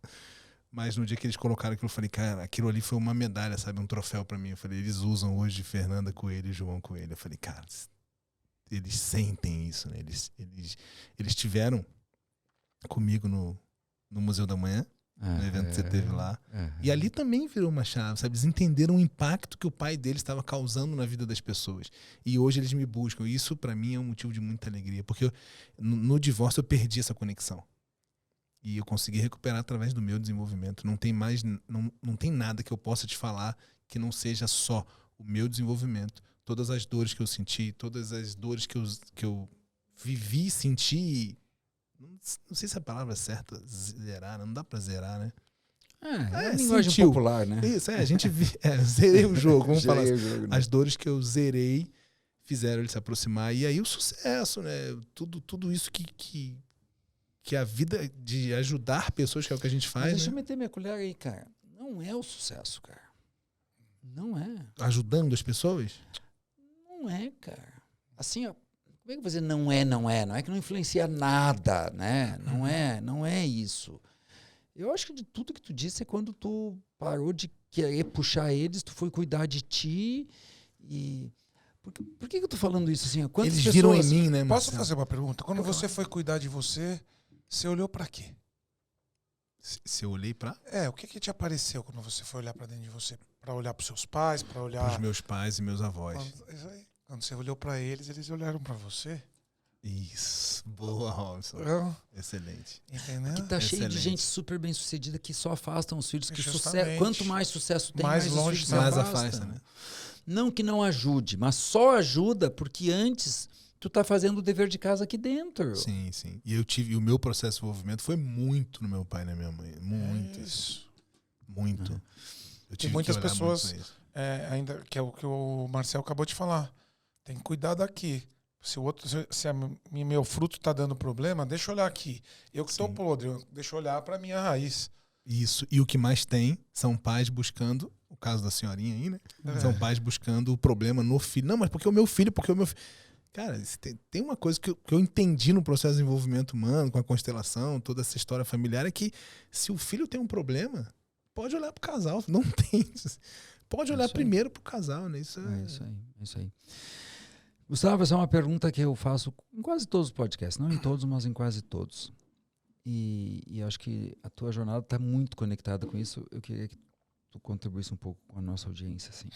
Mas no dia que eles colocaram aquilo, eu falei, cara, aquilo ali foi uma medalha, sabe? Um troféu pra mim. Eu falei, eles usam hoje Fernanda Coelho e João Coelho. Eu falei, cara, eles sentem isso, né? Eles tiveram comigo no Museu da Manhã, no evento que você teve lá. E ali também virou uma chave, sabe? Eles entenderam o impacto que o pai deles estava causando na vida das pessoas. E hoje eles me buscam. E isso, pra mim, é um motivo de muita alegria. Porque no divórcio eu perdi essa conexão. E eu consegui recuperar através do meu desenvolvimento. Não tem mais, não tem nada que eu possa te falar que não seja só o meu desenvolvimento. Todas as dores que eu senti, todas as dores que eu vivi, senti. Não sei se a palavra é certa, zerar, não dá pra zerar, né? É a linguagem popular, né? Isso, a gente zerei o jogo, vamos falar assim. Jogo, né? As dores que eu zerei fizeram ele se aproximar. E aí o sucesso, né? Tudo isso que a vida de ajudar pessoas, que é o que a gente faz, Mas deixa eu né? meter minha colher aí, cara. Não é o sucesso, cara. Não é. Ajudando as pessoas? Não é, cara. Assim, ó, como é que eu vou dizer não é? Não é que não influencia nada, né? Não é isso. Eu acho que de tudo que tu disse é quando tu parou de querer puxar eles, tu foi cuidar de ti e... Por que eu tô falando isso assim? Quantas Eles pessoas... viram em mim, né, Posso Marcelo? fazer uma pergunta? Quando você foi cuidar de você, você olhou pra quê? Se eu olhei para O que te apareceu quando você foi olhar pra dentro de você? Pra olhar pros seus pais, pra olhar... os meus pais e meus avós. Isso aí. Quando você olhou pra eles, eles olharam pra você. Isso. Boa, Robson. Excelente. Entendeu? Que tá cheio de Excelente. gente super bem sucedida que só afastam os filhos. Que Justamente. quanto mais sucesso tem, Mais mais longe os filhos se Mais afastam. afasta, né? Não que não ajude, mas só ajuda porque antes tu tá fazendo o dever de casa aqui dentro. Sim, sim. E o meu processo de desenvolvimento foi muito no meu pai e na minha mãe. Muito. Isso. Muito. Eu tive muitas que olhar pessoas- muito pra isso. Ainda que é o que o Marcel acabou de falar. Tem que cuidar daqui. Se meu fruto tá dando problema, deixa eu olhar aqui. Eu que tô Sim. podre, deixa eu olhar pra minha raiz. Isso. E o que mais tem são pais buscando, o caso da senhorinha aí, né? São pais buscando o problema no filho. Não, mas porque o meu filho, Cara, tem uma coisa que eu entendi no processo de desenvolvimento humano, com a constelação, toda essa história familiar, é que se o filho tem um problema, pode olhar pro casal. Não tem. Pode olhar Isso aí. primeiro pro casal, né? Isso É isso aí. Gustavo, essa é uma pergunta que eu faço em quase todos os podcasts. Não em todos, mas em quase todos. E acho que a tua jornada está muito conectada com isso. Eu queria que tu contribuísse um pouco com a nossa audiência. Assim.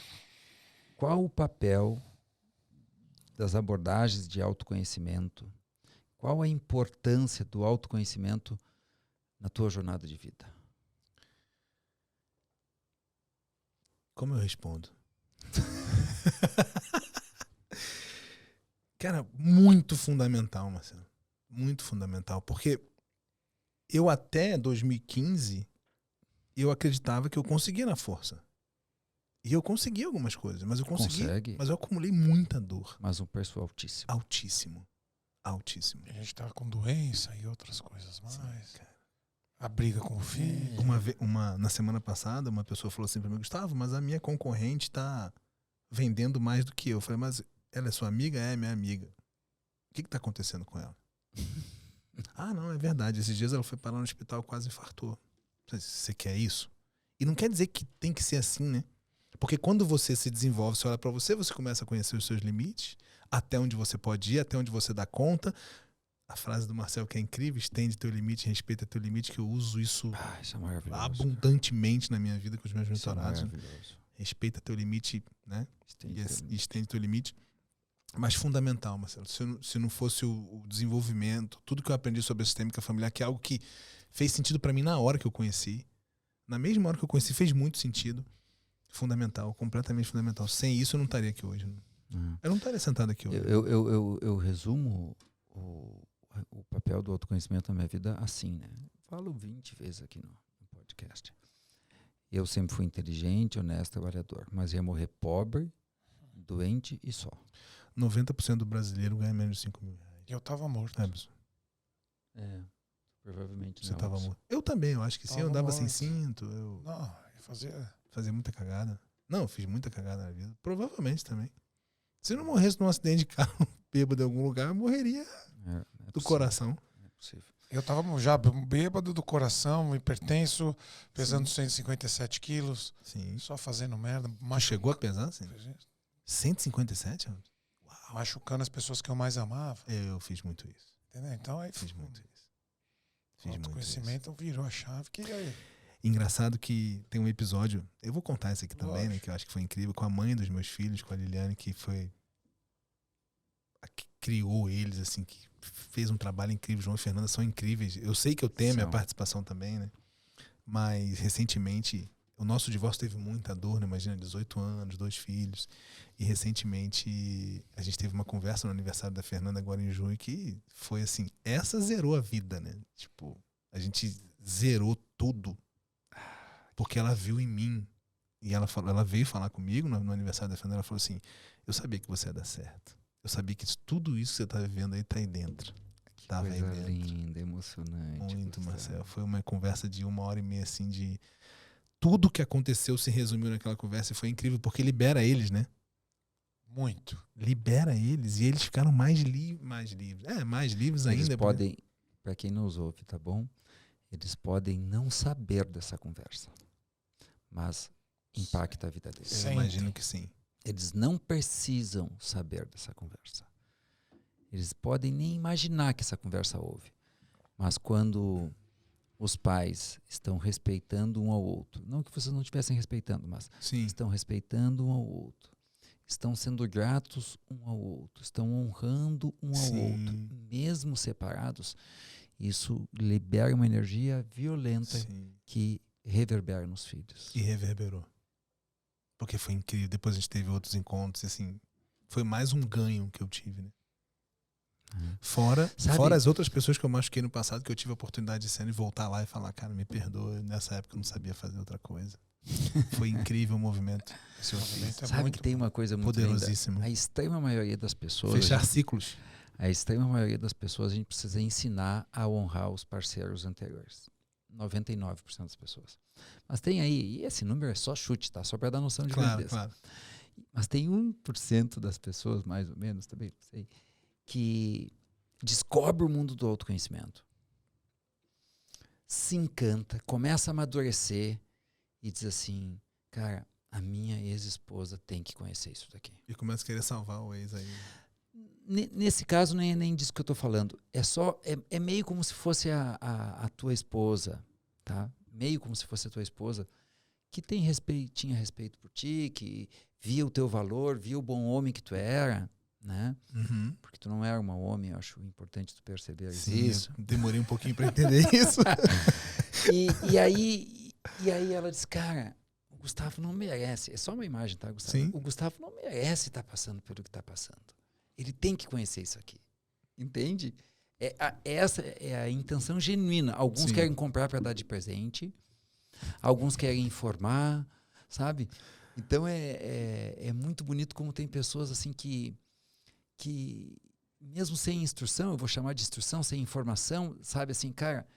Qual o papel das abordagens de autoconhecimento? Qual a importância do autoconhecimento na tua jornada de vida? Como eu respondo? Cara, muito fundamental, Marcelo. Muito fundamental. Porque eu até 2015, eu acreditava que eu conseguia na força. E eu consegui algumas coisas, mas eu consegui. Consegue. Mas eu acumulei muita dor. Mas um preço altíssimo. Altíssimo. Altíssimo. A gente tava com doença e outras coisas mais. Sim, cara. A briga com o filho. Na semana passada, uma pessoa falou assim pra mim, Gustavo, mas a minha concorrente tá vendendo mais do que eu. Eu falei, mas ela é sua amiga? É, minha amiga. O que tá acontecendo com ela? Ah, não, é verdade. Esses dias ela foi parar no hospital, quase infartou. Você quer isso? E não quer dizer que tem que ser assim, né? Porque quando você se desenvolve, você olha pra você, você começa a conhecer os seus limites, até onde você pode ir, até onde você dá conta. A frase do Marcel que é incrível, estende teu limite, respeita teu limite, que eu uso isso Isso é maravilhoso. abundantemente na minha vida com os meus Isso é mentorados. maravilhoso. respeita teu limite, né? Estende E estende teu limite. Mas fundamental, Marcelo, se não fosse o desenvolvimento, tudo que eu aprendi sobre a sistêmica familiar, que é algo que fez sentido para mim na hora que eu conheci, na mesma hora que eu conheci, fez muito sentido. Fundamental, completamente fundamental. Sem isso eu não estaria aqui hoje. Eu não estaria sentado aqui hoje. Eu resumo o papel do autoconhecimento na minha vida assim, né? Falo 20 vezes aqui no podcast. Eu sempre fui inteligente, honesto, trabalhador, mas ia morrer pobre, doente e só. 90% do brasileiro ganha menos de 5 mil reais. Eu tava morto. Provavelmente Você não. tava morto. Eu também, eu acho que sim. Eu andava sem cinto. Eu Não, eu fazia muita cagada. Não, eu fiz muita cagada na vida. Provavelmente também. Se eu não morresse num acidente de carro bêbado em algum lugar, eu morreria do coração. É possível. Eu tava já bêbado do coração, hipertenso, pesando 157 quilos, Sim. só fazendo merda. Mas chegou a pesar, assim? 157? Machucando as pessoas que eu mais amava. Eu fiz muito isso. Entendeu? Então aí Fiz muito isso. o autoconhecimento virou a chave. Engraçado que tem um episódio, eu vou contar esse aqui também, né, que eu acho que foi incrível, com a mãe dos meus filhos, com a Liliane, que foi a que criou eles, assim, que fez um trabalho incrível. João e Fernanda são incríveis. Eu sei que eu tenho a minha participação também, né? Mas recentemente, o nosso divórcio teve muita dor, né? Imagina, 18 anos, 2 filhos. E recentemente a gente teve uma conversa no aniversário da Fernanda agora em junho que foi assim, essa zerou a vida, né? Tipo, a gente zerou tudo. Porque ela viu em mim. E ela veio falar comigo no aniversário da Fernanda, ela falou assim, eu sabia que você ia dar certo. Eu sabia que tudo isso que você tá vivendo aí tá aí dentro. Tava aí Coisa dentro. linda, emocionante. Muito, Marcelo. Foi uma conversa de 1h30, assim, de tudo que aconteceu se resumiu naquela conversa e foi incrível, porque libera eles, né? Muito. Libera eles e eles ficaram mais livres. Mais livres ainda. Eles podem, para quem nos ouve, tá bom? Eles podem não saber dessa conversa, mas impacta a vida deles. Eu imagino que sim. Eles não precisam saber dessa conversa. Eles podem nem imaginar que essa conversa houve. Mas quando os pais estão respeitando um ao outro, não que vocês não estivessem respeitando, mas estão respeitando um ao outro, estão sendo gratos um ao outro, estão honrando um ao outro, mesmo separados, isso libera uma energia violenta que reverbera nos filhos. E reverberou. Porque foi incrível. Depois a gente teve outros encontros, assim, foi mais um ganho que eu tive, né? Fora as outras pessoas que eu machuquei no passado, que eu tive a oportunidade de ser e voltar lá e falar, cara, me perdoa, nessa época eu não sabia fazer outra coisa. Foi incrível o movimento. Sabe que tem uma coisa muito poderosíssima. A extrema maioria das pessoas... Fechar ciclos. A extrema maioria das pessoas a gente precisa ensinar a honrar os parceiros anteriores. 99% das pessoas. Mas tem aí, e esse número é só chute, tá? Só para dar noção de grandeza. Claro. Mas tem 1% das pessoas, mais ou menos, também, não sei, que descobre o mundo do autoconhecimento, se encanta, começa a amadurecer e diz assim, cara, a minha ex-esposa tem que conhecer isso daqui. E começa a querer salvar o ex aí. Nesse caso, nem disso que eu estou falando. É meio como se fosse a tua esposa, tá? Meio como se fosse a tua esposa, que tinha respeito por ti, que via o teu valor, via o bom homem que tu era, né? Uhum. Porque tu não era uma homem, eu acho importante tu perceber Sim, isso. eu demorei um pouquinho para entender isso. E aí ela disse, cara, o Gustavo não merece. É só uma imagem, tá, Gustavo? Sim. O Gustavo não merece estar passando pelo que está passando. Ele tem que conhecer isso aqui. Entende? Essa é a intenção genuína. Alguns Sim. querem comprar para dar de presente, alguns querem informar, sabe? Então é muito bonito como tem pessoas assim que mesmo sem instrução, eu vou chamar de instrução, sem informação, sabe assim, cara,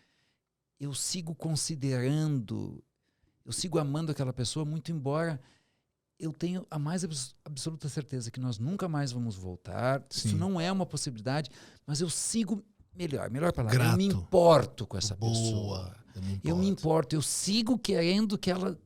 eu sigo considerando, eu sigo amando aquela pessoa, muito embora eu tenho a mais absoluta certeza que nós nunca mais vamos voltar. Sim. Isso não é uma possibilidade, mas eu sigo melhor palavra. Grato. Eu me importo com essa Boa. pessoa. Eu Eu me importo, eu sigo querendo que ela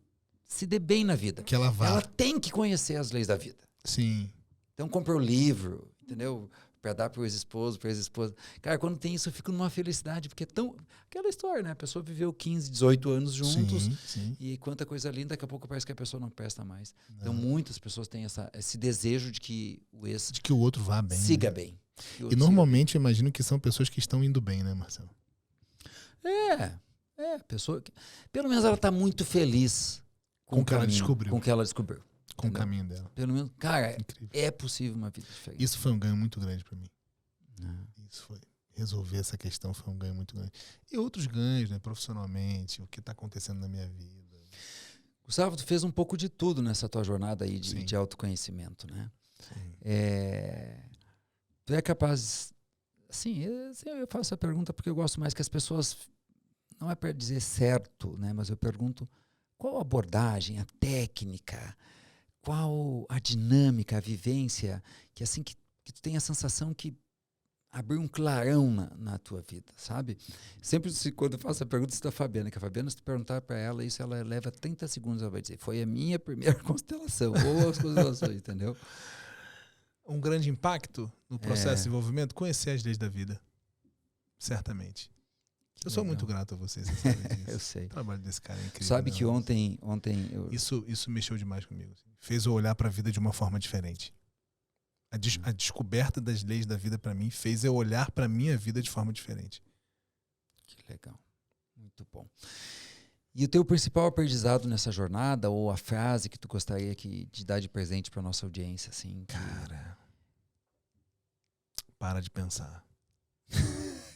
se dê bem na vida. Que ela vá. Ela tem que conhecer as leis da vida. Sim. Então compra o livro, entendeu? Para dar para o ex-esposo, para a ex-esposa. Cara, quando tem isso, eu fico numa felicidade, porque é tão... Aquela história, né? A pessoa viveu 15, 18 anos juntos, Sim. e quanta coisa linda, daqui a pouco parece que a pessoa não presta mais. Não. Então muitas pessoas têm esse desejo de que o ex De que o outro vá bem. siga né? bem. Que o E outro normalmente eu imagino que são pessoas que estão indo bem, né, Marcelo? siga... a pessoa... Pelo menos ela está muito feliz Com o que ela caminho, descobriu. Com o que ela descobriu. Com o Entendeu? caminho dela. Pelo menos, cara, Incrível. é possível uma vida diferente. Isso foi um ganho muito grande para mim. Né? Isso foi. Resolver essa questão foi um ganho muito grande. E outros ganhos, né? Profissionalmente, o que está acontecendo na minha vida. Gustavo, tu fez um pouco de tudo nessa tua jornada aí Sim. de autoconhecimento, né? Sim. Tu é capaz... Assim, eu faço a pergunta porque eu gosto mais que as pessoas... Não é para dizer certo, né? Mas eu pergunto qual a abordagem, a técnica, qual a dinâmica, a vivência, que assim que tu tem a sensação que abriu um clarão na tua vida, sabe? Sempre quando eu faço a pergunta, isso da Fabiana, que a Fabiana, se tu perguntar para ela isso, ela leva 30 segundos, ela vai dizer, foi a minha primeira constelação, ou as constelações, entendeu? Um grande impacto no processo de desenvolvimento, conhecer as leis da vida. Certamente. Eu sou muito grato a vocês, você sabe disso. Eu sei. O trabalho desse cara é incrível. Sabe né? que ontem eu... Isso mexeu demais comigo. Assim. Fez eu olhar para a vida de uma forma diferente. A descoberta das leis da vida para mim fez eu olhar para minha vida de forma diferente. Que legal. Muito bom. E o teu principal aprendizado nessa jornada, ou a frase que tu gostaria de dar de presente para nossa audiência, assim? Cara, para de pensar.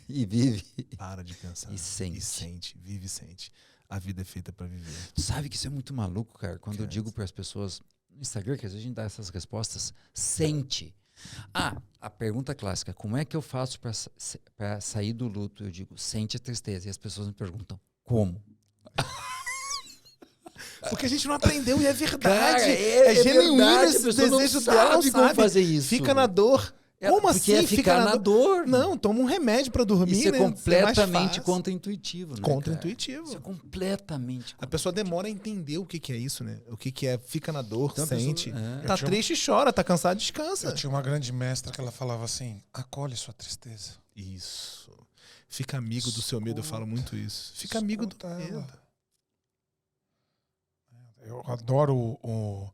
E vive. Para de pensar. E sente. E sente. Vive e sente. A vida é feita para viver. Tu sabe que isso é muito maluco, cara? Quando eu Cara. digo para as pessoas no Instagram, que às vezes a gente dá essas respostas, sente. A pergunta clássica, como é que eu faço para sair do luto? Eu digo, sente a tristeza. E as pessoas me perguntam, como? Porque a gente não aprendeu e é verdade. Cara, é genuíno verdade, esse a pessoa não desejo dela, sabe como sabe? fazer isso. Fica na dor. Como Porque assim é ficar na dor? Não, toma um remédio pra dormir, Isso é né? completamente mais fácil. contra-intuitivo, né? Contra-intuitivo. Isso é completamente A pessoa demora a entender o que é isso, né? O que é fica na dor, Então, a sente. pessoa- Tá triste, chora. Tá cansado, descansa. Eu tinha uma grande mestra que ela falava assim, acolhe sua tristeza. Isso. Fica amigo do seu medo, eu falo muito isso. Fica amigo do Escuta medo. ela. Eu adoro o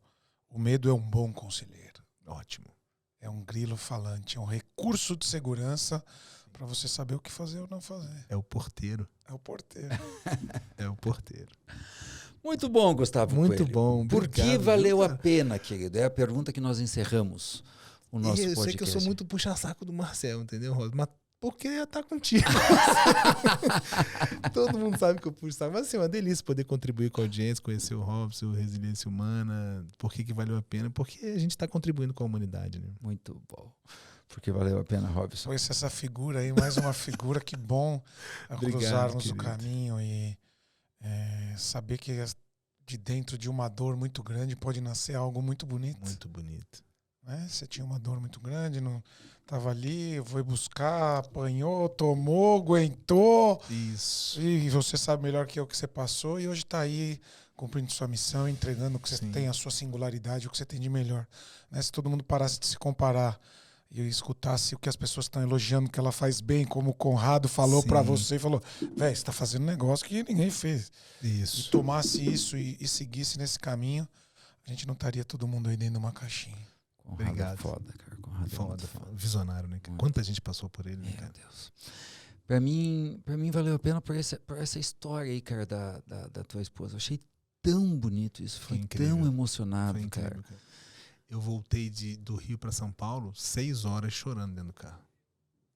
medo é um bom conselheiro. Ótimo. É um grilo falante, é um recurso de segurança para você saber o que fazer ou não fazer. É o porteiro. É o porteiro. É o porteiro. Muito bom, Gustavo Muito Coelho. bom. Por que Obrigado, valeu viu, a cara? pena, querido? É a pergunta que nós encerramos o nosso E eu podcast. sei que eu sou muito puxa-saco do Marcelo, entendeu, Rosa? Mas porque ia estar contigo. Todo mundo sabe que eu puxo saco. Mas assim, é uma delícia poder contribuir com a audiência, conhecer o Robson, o Resiliência Humana. Por que valeu a pena? Porque a gente está contribuindo com a humanidade, né? Muito bom. Porque valeu a pena, Robson. Pois essa figura aí, mais uma figura, que bom Obrigado, cruzarmos o querido. caminho e saber que de dentro de uma dor muito grande pode nascer algo muito bonito. Muito bonito. Né? Você tinha uma dor muito grande, não estava ali, foi buscar, apanhou, tomou, aguentou. Isso. E você sabe melhor que eu o que você passou e hoje está aí cumprindo sua missão, entregando o que você Sim. tem, a sua singularidade, o que você tem de melhor. Né? Se todo mundo parasse de se comparar e escutasse o que as pessoas estão elogiando, que ela faz bem, como o Conrado falou Sim. para você e falou, velho, você está fazendo um negócio que ninguém fez. E Isso. tomasse isso e seguisse nesse caminho, a gente não estaria todo mundo aí dentro de uma caixinha. Conrado é Obrigado. foda, cara. Conrado é muito Foda. Visionário, né? Muito. Quanta gente passou por ele, né, Meu cara? Deus. Pra mim valeu a pena por essa história aí, cara, da tua esposa. Eu achei tão bonito isso. Foi Foi incrível. tão emocionado, Foi cara. incrível, cara. Eu voltei do Rio pra São Paulo 6 horas chorando dentro do carro.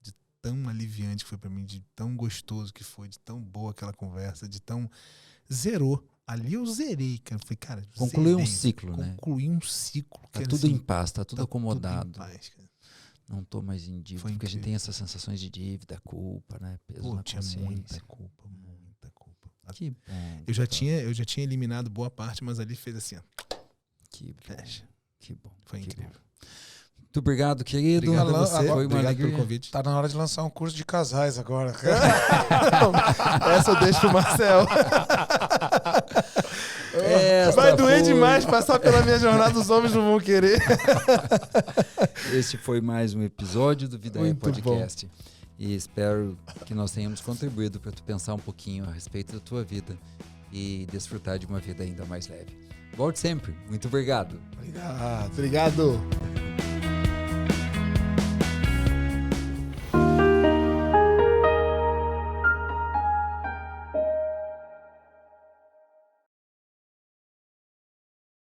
De tão aliviante que foi pra mim, de tão gostoso que foi, de tão boa aquela conversa, de tão... Zerou. Ali eu zerei, cara. Falei, cara, Concluiu um zerei. ciclo, né? Concluí um ciclo. Tá que, tudo assim, em paz, tá tudo tá acomodado. Tudo em paz, cara. Não tô mais em dívida. Foi Porque a gente incrível. tem essas sensações de dívida, culpa, né? Peso Pô, na tinha consciência. muita culpa, muita culpa. Que bom. Eu já tinha eliminado boa parte, mas ali fez assim, ó. Que bom. Fecha. Que bom. Foi que incrível. bom. Muito obrigado, querido. Obrigado a Alan, você. agora- Foi uma Obrigado alegria. pelo convite. Tá na hora de lançar um curso de casais agora, cara. Essa eu deixo pro Marcel. Esta Vai doer foi- demais passar pela minha jornada, os homens não vão querer. Este foi mais um episódio do Vida é Muito Podcast. E espero que nós tenhamos contribuído para tu pensar um pouquinho a respeito da tua vida e desfrutar de uma vida ainda mais leve. Volte sempre. Muito obrigado. Obrigado. Obrigado.